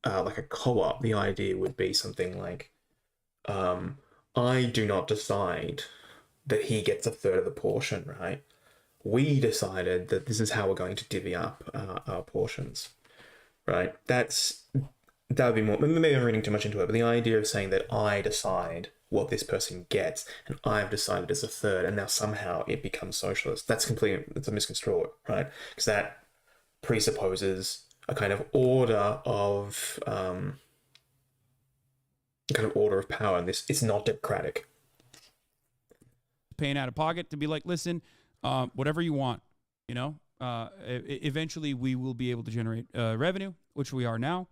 like a co-op, the idea would be something like, I do not decide that he gets a third of the portion, right? We decided that this is how we're going to divvy up our portions, right? That would be more, maybe I'm reading too much into it, but the idea of saying that I decide what this person gets and I've decided as a third and now somehow it becomes socialist, it's a misconstrued, right? Because that presupposes a kind of order of power, and it's not democratic. paying out of pocket to be like, listen, whatever you want, eventually we will be able to generate revenue, which we are now.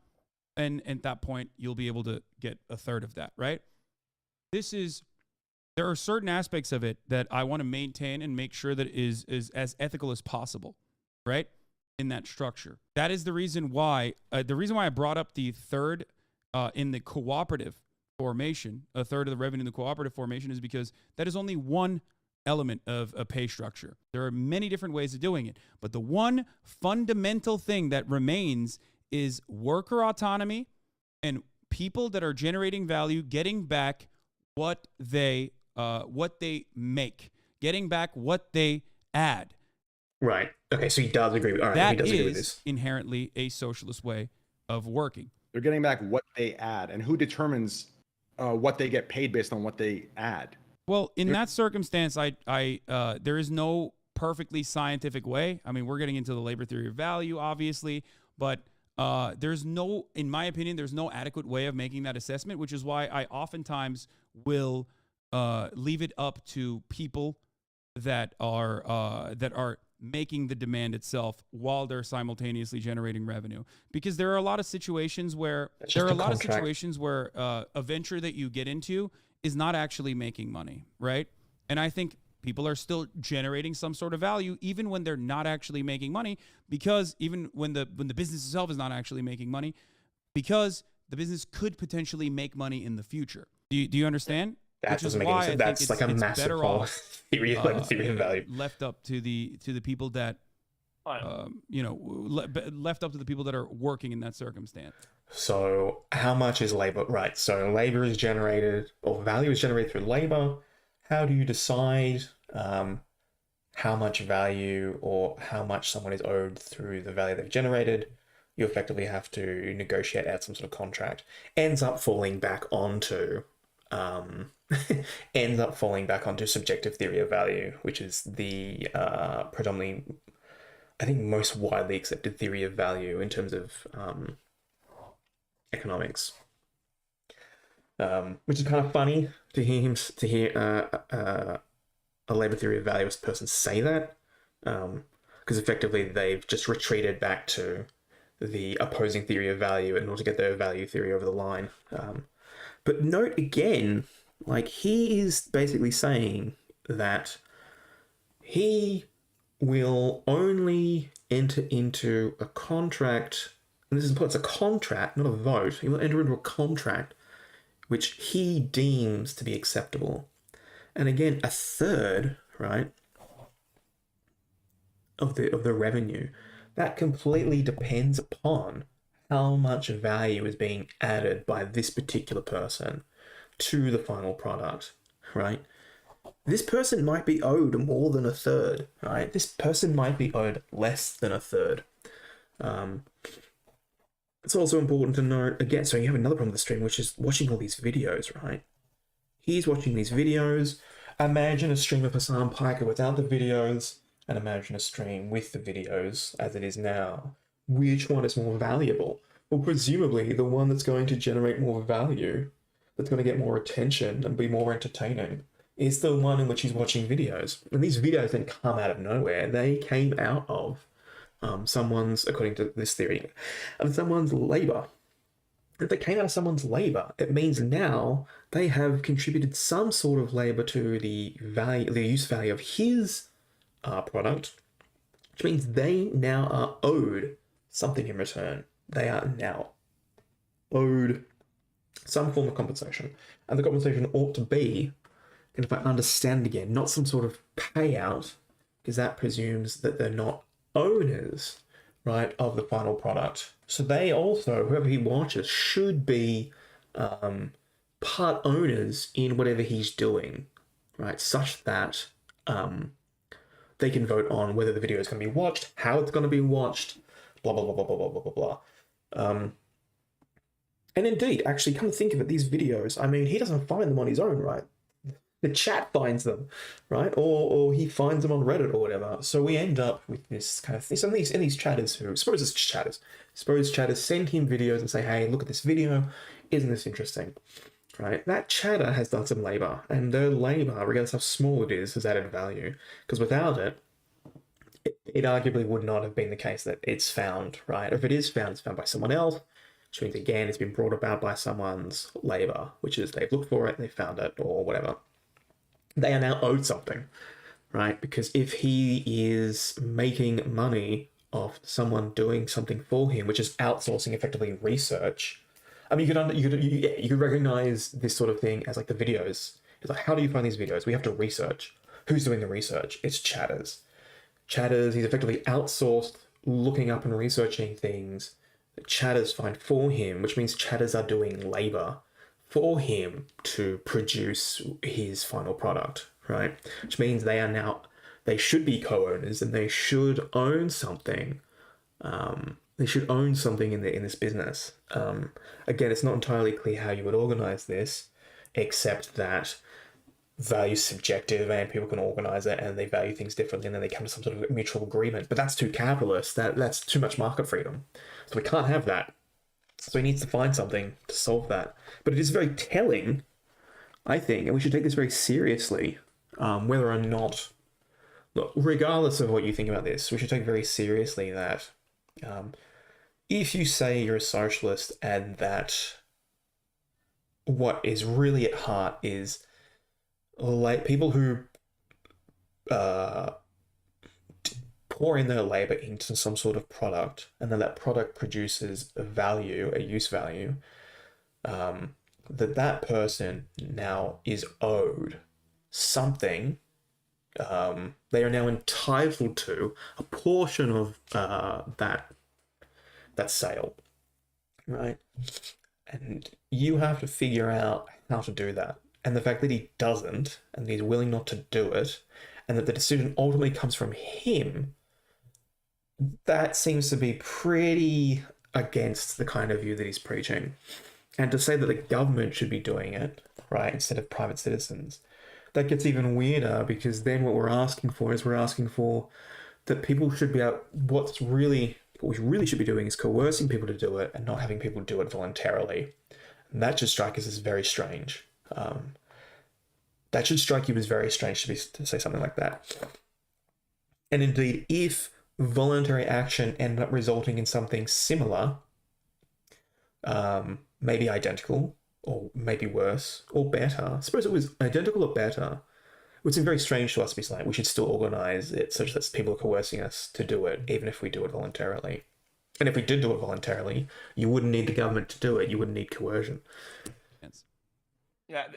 And at that point, you'll be able to get a third of that, right? There are certain aspects of it that I want to maintain and make sure that is as ethical as possible, right? In that structure. That is the reason why I brought up the third in the cooperative formation, a third of the revenue in the cooperative formation, is because that is only one element of a pay structure. There are many different ways of doing it, but the one fundamental thing that remains is worker autonomy and people that are generating value getting back what they make, getting back what they add. Right. Okay, so he does agree with, all right, that he does agree with is this. Inherently a socialist way of working. They're getting back what they add, and who determines what they get paid based on what they add. Well, in that circumstance, there is no perfectly scientific way. I mean, we're getting into the labor theory of value, obviously, but in my opinion, there's no adequate way of making that assessment, which is why I oftentimes will leave it up to people that are making the demand itself while they're simultaneously generating revenue. Because there are a lot of situations where a venture that you get into is not actually making money, right? And I think people are still generating some sort of value even when they're not actually making money, because even when the business itself is not actually making money, because the business could potentially make money in the future. Do you understand? That doesn't make any sense. That's like a massive problem. theory of value. Left up to the people that left up to the people that are working in that circumstance. So how much is labor? Right. So labor is generated, or value is generated through labor. How do you decide how much value or how much someone is owed through the value they've generated? You effectively have to negotiate out some sort of contract. Ends up falling back onto subjective theory of value, which is the predominantly, I think, most widely accepted theory of value in terms of economics. Which is kind of funny to hear a labor theory of value person say that, because effectively they've just retreated back to the opposing theory of value in order to get their value theory over the line. But note again, like, he is basically saying that he will only enter into a contract, and this is important, it's a contract, not a vote. He will enter into a contract which he deems to be acceptable. And again, a third, right, of the revenue, that completely depends upon how much value is being added by this particular person to the final product, right? This person might be owed more than a third, right? This person might be owed less than a third. It's also important to note, again, so you have another problem with the stream, which is watching all these videos, right? He's watching these videos. Imagine a stream of Hassan Piker without the videos, and imagine a stream with the videos as it is now. Which one is more valuable? Well, presumably the one that's going to generate more value, that's going to get more attention and be more entertaining, is the one in which he's watching videos. And these videos didn't come out of nowhere. They came out of someone's, according to this theory, of someone's labor. that they came out of someone's labor. It means now they have contributed some sort of labor to the value, the use value of his product, which means they now are owed something in return. They are now owed some form of compensation. And the compensation ought to be, and if I understand again, not some sort of payout, because that presumes that they're not owners, right, of the final product. So they also, whoever he watches, should be part owners in whatever he's doing, right, such that they can vote on whether the video is going to be watched, how it's going to be watched, blah, blah, blah, blah, blah, blah, blah, blah, blah. And indeed, actually, come to think of it, these videos, I mean, he doesn't find them on his own, right? The chat finds them, right? Or he finds them on Reddit or whatever. So we end up with this kind of thing. Some of these chatters who, suppose chatters send him videos and say, hey, look at this video. Isn't this interesting? Right? That chatter has done some labor, and their labor, regardless how small it is, has added value. Because without it, it arguably would not have been the case that it's found, right? If it is found, it's found by someone else, which means, again, it's been brought about by someone's labor, which is they've looked for it, they found it, or whatever. They are now owed something, right? Because if he is making money off someone doing something for him, which is outsourcing effectively research, I mean, you could recognize this sort of thing as like the videos. It's like, how do you find these videos? We have to research. Who's doing the research? It's chatters. Chatters, he's effectively outsourced looking up and researching things that chatters find for him, which means chatters are doing labor for him to produce his final product, right? Which means they should be co-owners and they should own something. They should own something in this business. Again, it's not entirely clear how you would organize this, except that value is subjective and people can organize it and they value things differently and then they come to some sort of mutual agreement. But that's too capitalist. That's too much market freedom. So we can't have that. So he needs to find something to solve that. But it is very telling, I think, and we should take this very seriously, whether or not, look, regardless of what you think about this, we should take very seriously that if you say you're a socialist and that what is really at heart is like people who pour in their labor into some sort of product, and then that product produces a value, a use value, that person now is owed something. They are now entitled to a portion of that sale, right? And you have to figure out how to do that. And the fact that he doesn't, and he's willing not to do it, and that the decision ultimately comes from him, that seems to be pretty against the kind of view that he's preaching. And to say that the government should be doing it, right, instead of private citizens, that gets even weirder, because then what we're asking for that people should be out. What we really should be doing is coercing people to do it and not having people do it voluntarily. And that should strike us as very strange. That should strike you as very strange to say something like that. And indeed, if voluntary action ended up resulting in something similar, maybe identical, or maybe worse, or better. Suppose it was identical or better. It would seem very strange to us to be saying we should still organize it such that people are coercing us to do it, even if we do it voluntarily. And if we did do it voluntarily, you wouldn't need the government to do it. You wouldn't need coercion. Yeah,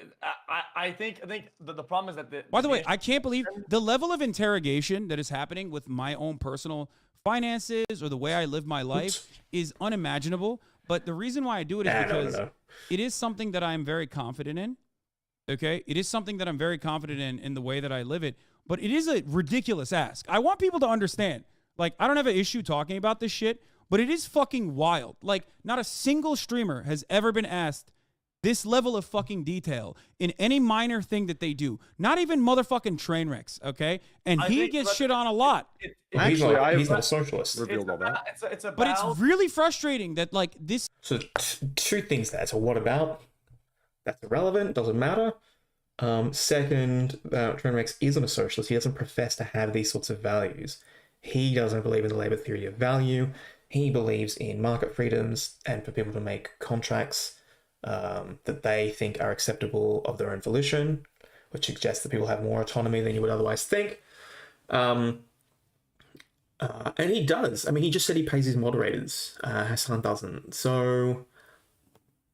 I think the problem is that by the way, I can't believe the level of interrogation that is happening with my own personal finances or the way I live my life is unimaginable. But the reason why I do it is because it is something that I'm very confident in. Okay? It is something that I'm very confident in the way that I live it. But it is a ridiculous ask. I want people to understand. Like, I don't have an issue talking about this shit, but it is fucking wild. Like, not a single streamer has ever been asked this level of fucking detail in any minor thing that they do. Not even motherfucking Trainwrecks, okay? And he gets shit on a lot. Actually, he's not a socialist. Revealed all that. But it's really frustrating that, like, this... So two things there. So what about? That's irrelevant. Doesn't matter. Second, Trainwrecks isn't a socialist. He doesn't profess to have these sorts of values. He doesn't believe in the labor theory of value. He believes in market freedoms and for people to make contracts that they think are acceptable of their own volition, which suggests that people have more autonomy than you would otherwise think. And he does. I mean, he just said he pays his moderators. Hasan doesn't. So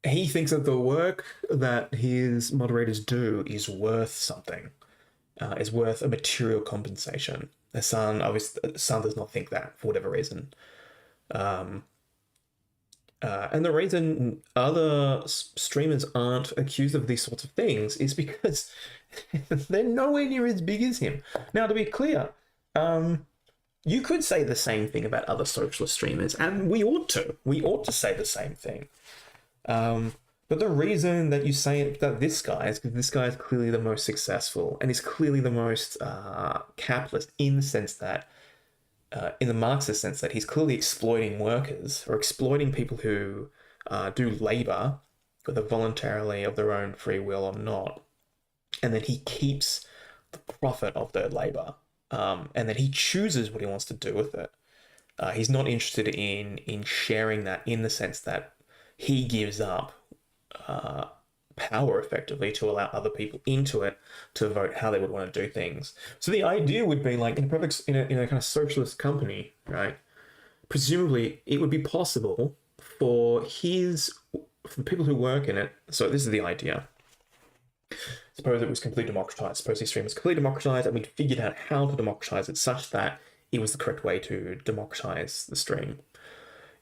he thinks that the work that his moderators do is worth something, is worth a material compensation. Hasan does not think that for whatever reason. And the reason other streamers aren't accused of these sorts of things is because they're nowhere near as big as him. Now, to be clear, you could say the same thing about other socialist streamers, and we ought to. We ought to say the same thing. But the reason that you say it about this guy is because this guy is clearly the most successful and is clearly the most capitalist in the sense that, in the Marxist sense, that he's clearly exploiting workers or exploiting people who do labor, whether voluntarily of their own free will or not. And then he keeps the profit of their labor. And then he chooses what he wants to do with it. He's not interested in sharing that in the sense that he gives up power effectively to allow other people into it to vote how they would want to do things. So the idea would be like in a kind of socialist company, right? Presumably it would be possible for the people who work in it. So this is the idea. Suppose it was completely democratized. Suppose the stream was completely democratized and we'd figured out how to democratize it such that it was the correct way to democratize the stream.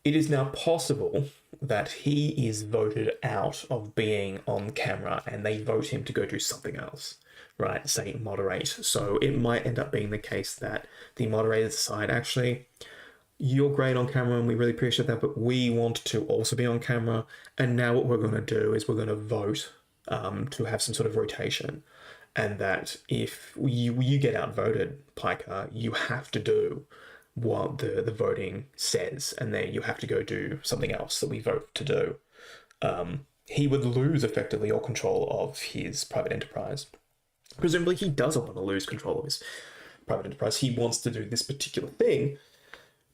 It is now possible that he is voted out of being on camera and they vote him to go do something else, right? Say moderate. So it might end up being the case that the moderators decide, actually, you're great on camera and we really appreciate that, but we want to also be on camera. And now what we're going to do is we're going to vote to have some sort of rotation. And that if you get outvoted, Piker, you have to do what the voting says, and then you have to go do something else that we vote to do. He would lose effectively all control of his private enterprise. Presumably he doesn't want to lose control of his private enterprise. He wants to do this particular thing.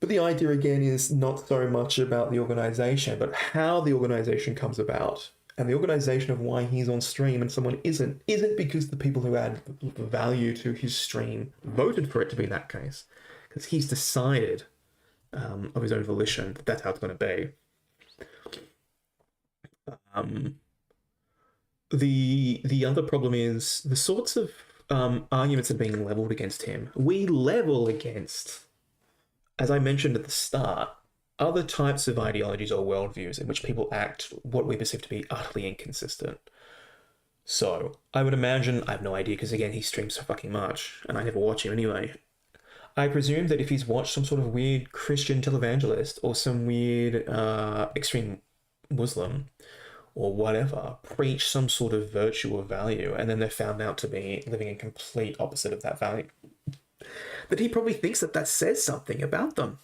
But the idea again is not so much about the organization, but how the organization comes about. And the organization of why he's on stream and someone isn't because the people who add value to his stream voted for it to be that case. Because he's decided of his own volition that that's how it's going to be. The other problem is the sorts of arguments that are being leveled against him. We level against, as I mentioned at the start, other types of ideologies or worldviews in which people act what we perceive to be utterly inconsistent. So I would imagine, I have no idea because again he streams so fucking much and I never watch him anyway. I presume that if he's watched some sort of weird Christian televangelist or some weird extreme Muslim or whatever preach some sort of virtue or value and then they're found out to be living in complete opposite of that value, that he probably thinks that says something about them.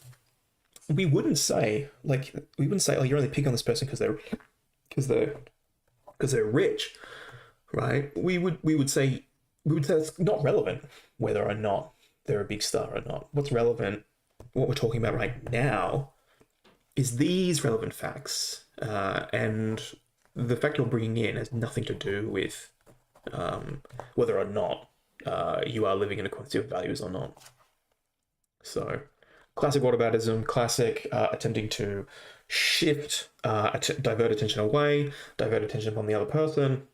We wouldn't say, oh, you're only picking on this person because they're rich, right? We would say it's not relevant whether or not they're a big star or not. What's relevant, what we're talking about right now, is these relevant facts, and the fact you're bringing in has nothing to do with whether or not you are living in accordance with values or not. So, classic whataboutism, classic attempting to shift, divert attention away, divert attention from the other person.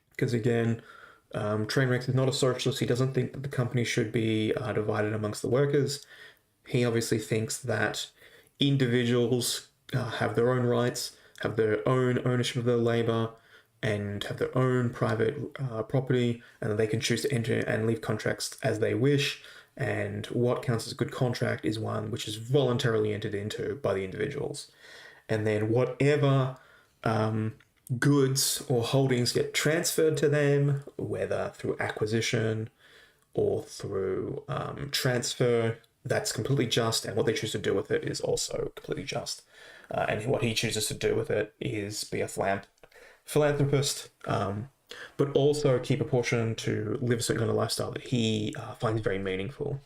Because again, Trainwrecks is not a socialist. He doesn't think that the company should be divided amongst the workers. He obviously thinks that individuals have their own rights, have their own ownership of their labor, and have their own private property, and that they can choose to enter and leave contracts as they wish. And what counts as a good contract is one which is voluntarily entered into by the individuals. And then whatever goods or holdings get transferred to them, whether through acquisition or through transfer, that's completely just. And what they choose to do with it is also completely just. And what he chooses to do with it is be a philanthropist, but also keep a portion to live a certain kind of lifestyle that he finds very meaningful.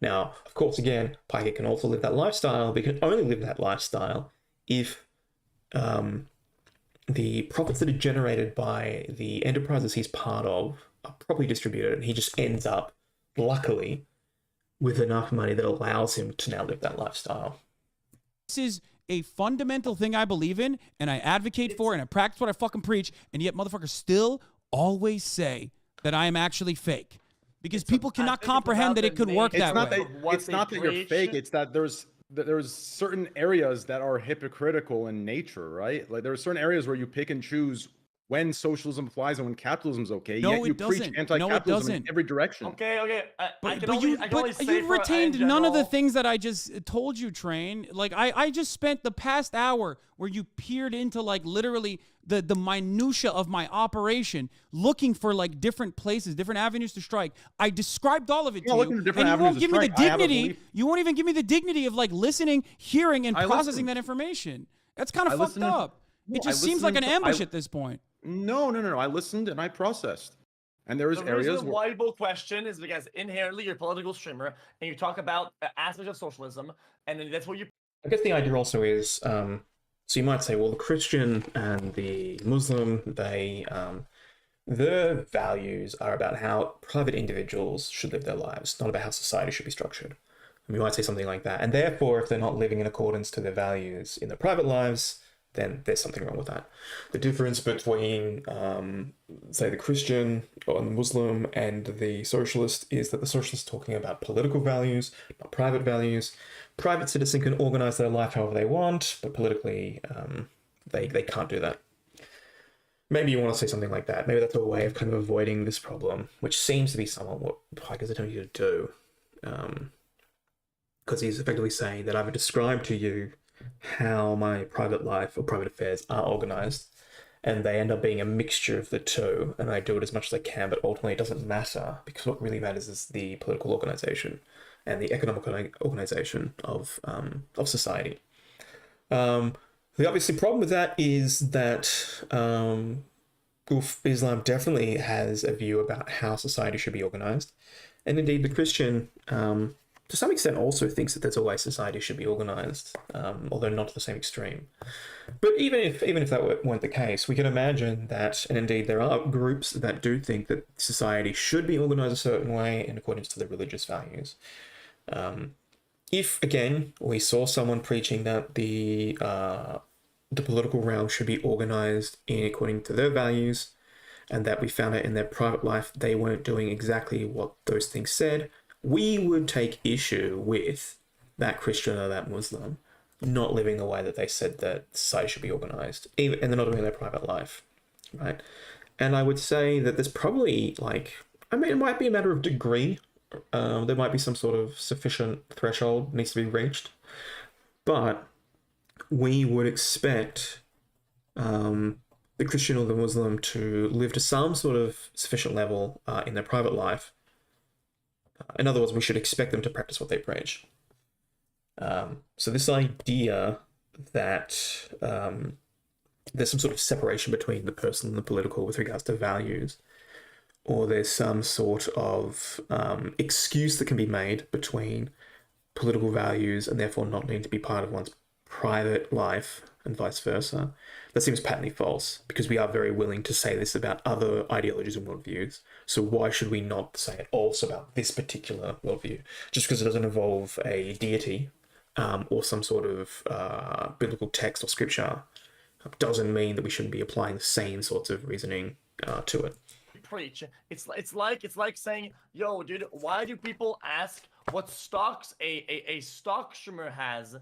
Now, of course, again, Piker can also live that lifestyle, but he can only live that lifestyle if the profits that are generated by the enterprises he's part of are properly distributed, and he just ends up, luckily, with enough money that allows him to now live that lifestyle. This is a fundamental thing I believe in, and I advocate for, and I practice what I fucking preach, and yet motherfuckers still always say that I am actually fake. Because people cannot comprehend that it could work that way. It's not that you're fake, it's that there's certain areas that are hypocritical in nature, right? Like there are certain areas where you pick and choose when socialism applies and when capitalism is okay. No, yet you it doesn't. preach anti-capitalism in every direction. Okay. But you retained none of the things that I just told you, Train. Like I just spent the past hour where you peered into like literally the minutia of my operation, looking for like different places, different avenues to strike. I described all of it to you, and you won't give me the dignity. You won't even give me the dignity of like listening, hearing, and processing that information. That's kind of fucked up. It just seems like an ambush at this point. No. I listened and I processed. And there was areas where... The why question is because inherently you're a political streamer and you talk about aspects of socialism, and then that's what you... I guess the idea also is, so you might say, well, the Christian and the Muslim, their values are about how private individuals should live their lives, not about how society should be structured. And we might say something like that. And therefore, if they're not living in accordance to their values in their private lives, then there's something wrong with that. The difference between, say, the Christian or the Muslim and the socialist is that the socialist is talking about political values, not private values. Private citizen can organize their life however they want, but politically, they can't do that. Maybe you want to say something like that. Maybe that's a way of kind of avoiding this problem, which seems to be somewhat what Piker's attempting to do. Because he's effectively saying that I've described to you how my private life or private affairs are organized, and they end up being a mixture of the two, and I do it as much as I can, but ultimately it doesn't matter, because what really matters is the political organization and the economic organization of society. The obviously problem with that is that Islam definitely has a view about how society should be organized, and indeed the Christian to some extent also thinks that there's a way society should be organized, although not to the same extreme. But even if that weren't the case, we can imagine that, and indeed there are groups that do think that society should be organized a certain way in accordance to their religious values. If, again, we saw someone preaching that the political realm should be organized in according to their values, and that we found out in their private life they weren't doing exactly what those things said, we would take issue with that Christian or that Muslim not living the way that they said that society should be organized, even, and they're not doing their private life, right? And I would say that there's probably, it might be a matter of degree. There might be some sort of sufficient threshold needs to be reached, but we would expect the Christian or the Muslim to live to some sort of sufficient level in their private life. In other words, we should expect them to practice what they preach. So this idea that there's some sort of separation between the personal and the political with regards to values, or there's some sort of excuse that can be made between political values and therefore not needing to be part of one's private life and vice versa, that seems patently false, because we are very willing to say this about other ideologies and worldviews. So why should we not say it also about this particular worldview? Just because it doesn't involve a deity or some sort of biblical text or scripture doesn't mean that we shouldn't be applying the same sorts of reasoning to it. Preach. It's like saying, yo, dude, why do people ask what stocks a stock streamer has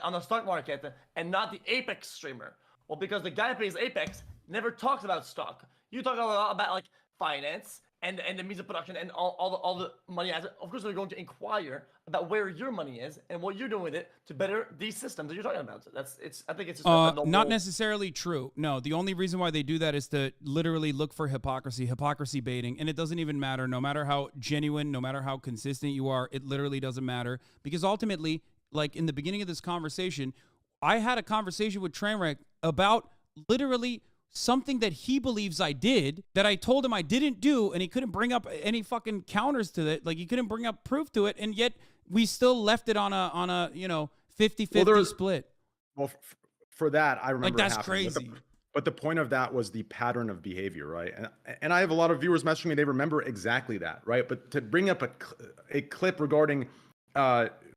on the stock market and not the Apex streamer? Well, because the guy who plays Apex never talks about stock. You talk a lot about like finance and the means of production and all the money assets. Of course, they're going to inquire about where your money is and what you're doing with it to better these systems that you're talking about. I think it's just not necessarily true. No, the only reason why they do that is to literally look for hypocrisy baiting, and it doesn't even matter. No matter how genuine, no matter how consistent you are, it literally doesn't matter, because ultimately, like in the beginning of this conversation, I had a conversation with Trainwreck about literally something that he believes I did that I told him I didn't do, and he couldn't bring up any fucking counters to it. Like, he couldn't bring up proof to it, and yet we still left it on a 50-50 split. Well, for that, I remember Like, that's happening. crazy. But the point of that was the pattern of behavior, right? And I have a lot of viewers messaging me; they remember exactly that, right? But to bring up a clip regarding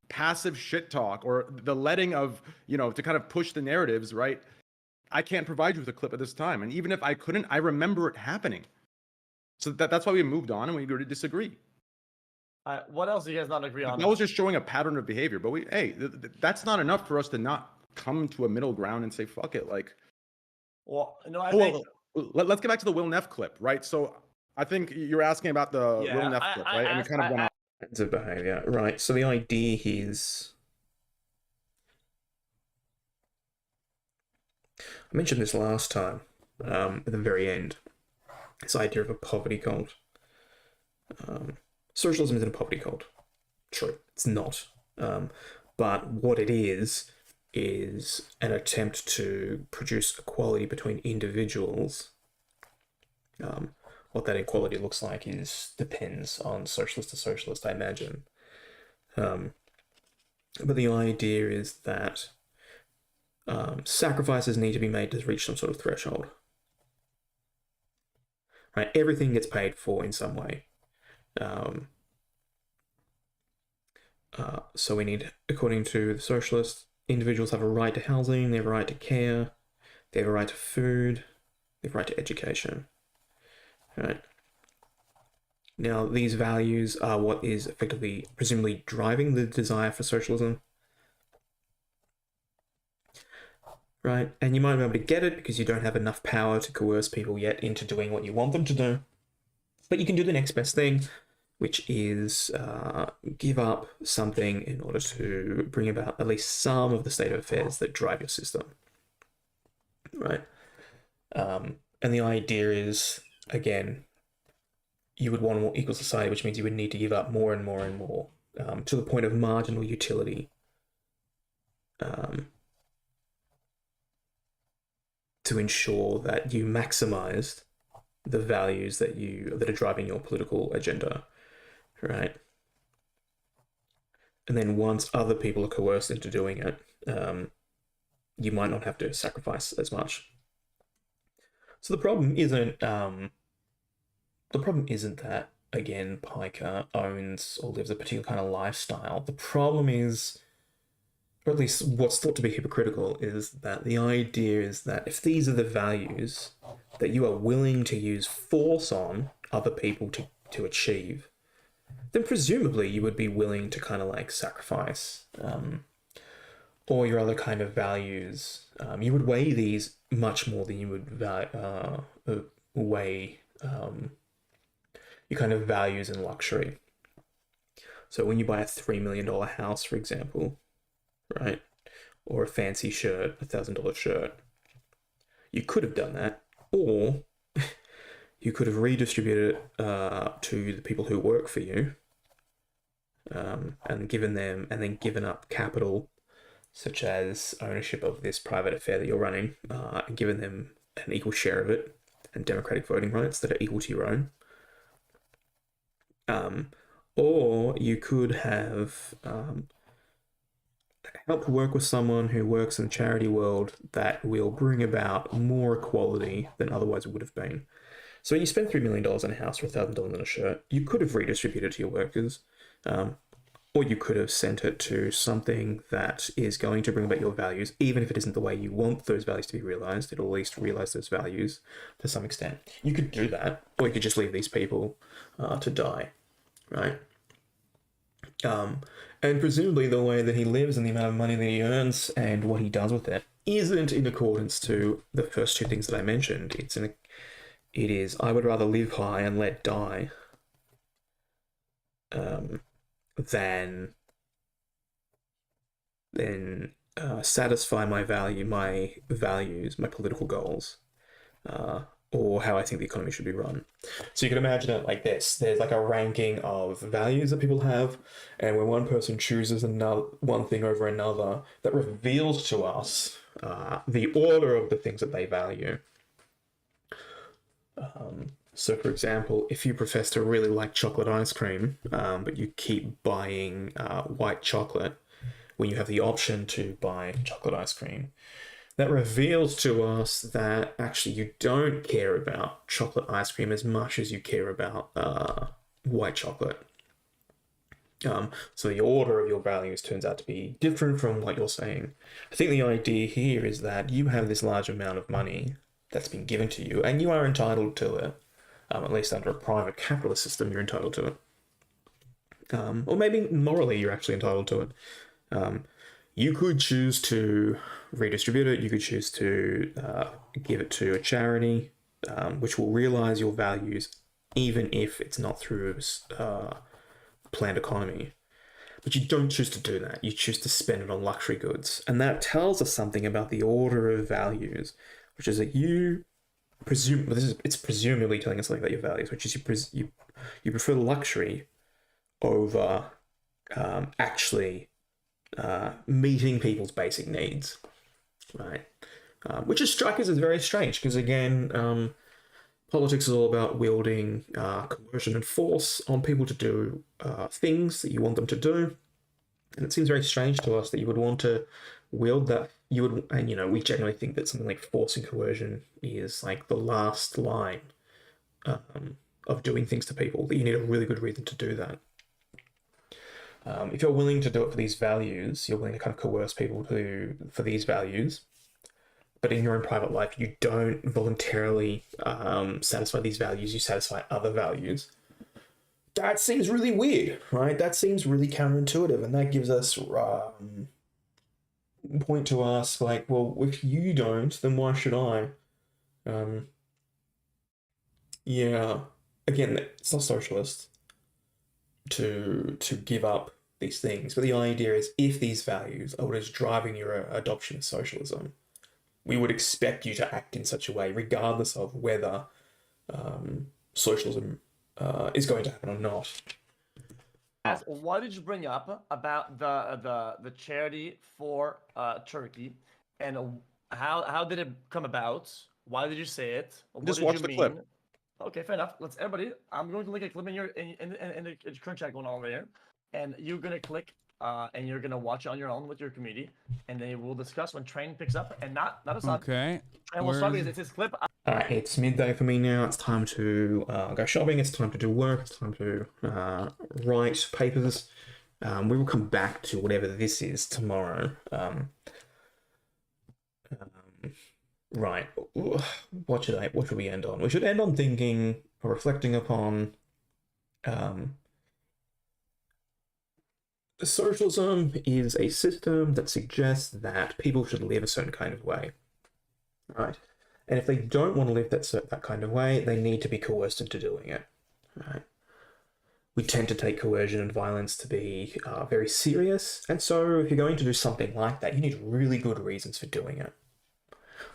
passive shit talk or the letting of, to kind of push the narratives, right? I can't provide you with a clip at this time, and even if I couldn't, I remember it happening. So that's why we moved on and we agreed to disagree. What else do you guys not agree on? That was just showing a pattern of behavior, but that's not enough for us to not come to a middle ground and say fuck it, like. Well, no, I think. Let's get back to the Will Neff clip, right? So I think you're asking about the Will Neff clip, right? And we kind of went off. Of behavior, right? So the idea is, I mentioned this last time, at the very end. This idea of a poverty cult. Socialism isn't a poverty cult. True, it's not. But what it is an attempt to produce equality between individuals. What that equality looks like depends on socialist to socialist, I imagine. But the idea is that sacrifices need to be made to reach some sort of threshold. Right? Everything gets paid for in some way. So we need, according to the socialists, individuals have a right to housing, they have a right to care, they have a right to food, they have a right to education. Right. Now, these values are what is effectively, presumably, driving the desire for socialism. Right? And you might not be able to get it because you don't have enough power to coerce people yet into doing what you want them to do. But you can do the next best thing, which is give up something in order to bring about at least some of the state of affairs that drive your system. Right? And the idea is, again, you would want a more equal society, which means you would need to give up more and more and more, to the point of marginal utility, to ensure that you maximized the values that are driving your political agenda, right? And then once other people are coerced into doing it, you might not have to sacrifice as much. So the problem isn't that, again, Piker owns or lives a particular kind of lifestyle. The problem is, or at least what's thought to be hypocritical, is that the idea is that if these are the values that you are willing to use force on other people to achieve, then presumably you would be willing to kind of like sacrifice all your other kind of values. You would weigh these much more than you would weigh your kind of values in luxury. So when you buy a $3 million house, for example, right, or a fancy shirt, $1,000 shirt, you could have done that, or you could have redistributed it to the people who work for you, and given up capital, such as ownership of this private affair that you're running, and given them an equal share of it, and democratic voting rights that are equal to your own. Or you could have helped work with someone who works in the charity world that will bring about more equality than otherwise it would have been. So when you spend $3 million on a house or $1,000 on a shirt, you could have redistributed to your workers, or you could have sent it to something that is going to bring about your values, even if it isn't the way you want those values to be realized. It'll at least realize those values to some extent. You could do that, or you could just leave these people to die, right? And presumably the way that he lives and the amount of money that he earns and what he does with it isn't in accordance to the first two things that I mentioned. It is, I would rather live high and let die than satisfy my values, my political goals, or how I think the economy should be run. So you can imagine it like this. There's like a ranking of values that people have, and when one person chooses one thing over another, that reveals to us the order of the things that they value. So, for example, if you profess to really like chocolate ice cream, but you keep buying white chocolate when you have the option to buy chocolate ice cream, that reveals to us that actually you don't care about chocolate ice cream as much as you care about white chocolate. So the order of your values turns out to be different from what you're saying. I think the idea here is that you have this large amount of money that's been given to you, and you are entitled to it. At least under a private capitalist system, you're entitled to it. Or maybe morally, you're actually entitled to it. You could choose to redistribute it. You could choose to give it to a charity, which will realize your values, even if it's not through planned economy. But you don't choose to do that. You choose to spend it on luxury goods. And that tells us something about the order of values, which is that you presume, it's presumably telling us something about your values, which is you prefer luxury over actually meeting people's basic needs, right? Which is strikers is very strange because again, politics is all about wielding coercion and force on people to do things that you want them to do, and it seems very strange to us that you would want to wield that. You would, and we generally think that something like force and coercion is like the last line of doing things to people. That you need a really good reason to do that. If you're willing to do it for these values, you're willing to kind of coerce people for these values, but in your own private life, you don't voluntarily satisfy these values, you satisfy other values. That seems really weird, right? That seems really counterintuitive, and that gives us point to ask, like, well, if you don't, then why should I? Yeah, again, it's not socialist to give up these things, but the idea is if these values are what is driving your adoption of socialism, we would expect you to act in such a way, regardless of whether socialism is going to happen or not. What did you bring up about the charity for Turkey, and how did it come about? Why did you say it? What Just did watch you the mean? clip. Okay, fair enough. Let's everybody. I'm going to link a clip in the current chat going on over there, and you're gonna click and you're gonna watch it on your own with your community, and then we'll discuss when Train picks up, and not us. Okay. Train will start because it's his clip. It's midday for me now. It's time to go shopping. It's time to do work. It's time to write papers. We will come back to whatever this is tomorrow. Right. What should we end on? We should end on thinking or reflecting upon socialism is a system that suggests that people should live a certain kind of way. Right. And if they don't want to live that kind of way, they need to be coerced into doing it. Right. We tend to take coercion and violence to be very serious, and so if you're going to do something like that, you need really good reasons for doing it.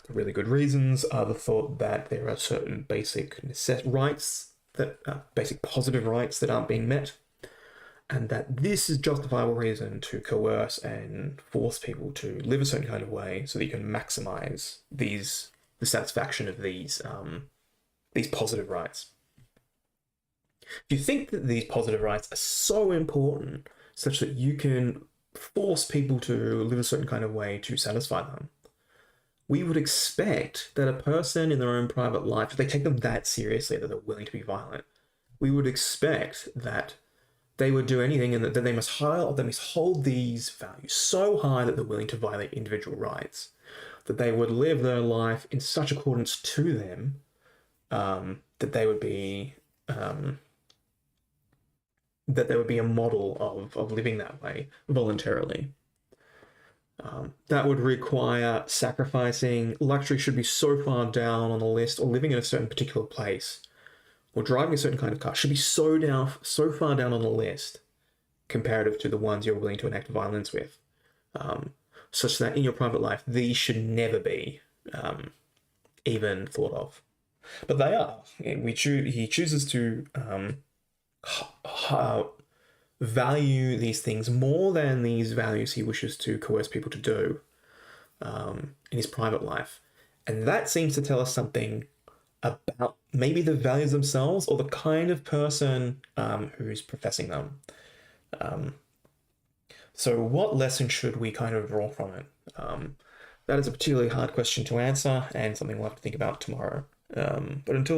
The really good reasons are the thought that there are certain basic rights, basic positive rights that aren't being met, and that this is justifiable reason to coerce and force people to live a certain kind of way so that you can maximize the satisfaction of these positive rights. If you think that these positive rights are so important such that you can force people to live a certain kind of way to satisfy them, we would expect that a person in their own private life, if they take them that seriously that they're willing to be violent, we would expect that they would do anything and that they must hold these values so high that they're willing to violate individual rights, that they would live their life in such accordance to them that they would be a model of living that way voluntarily. That would require sacrificing. Luxury should be so far down on the list, or living in a certain particular place, or driving a certain kind of car should be so far down on the list comparative to the ones you're willing to enact violence with, such that in your private life these should never be even thought of. But they are. He chooses to value these things more than these values he wishes to coerce people to do in his private life. And that seems to tell us something about maybe the values themselves or the kind of person who's professing them. So what lesson should we kind of draw from it? That is a particularly hard question to answer and something we'll have to think about tomorrow. But until then,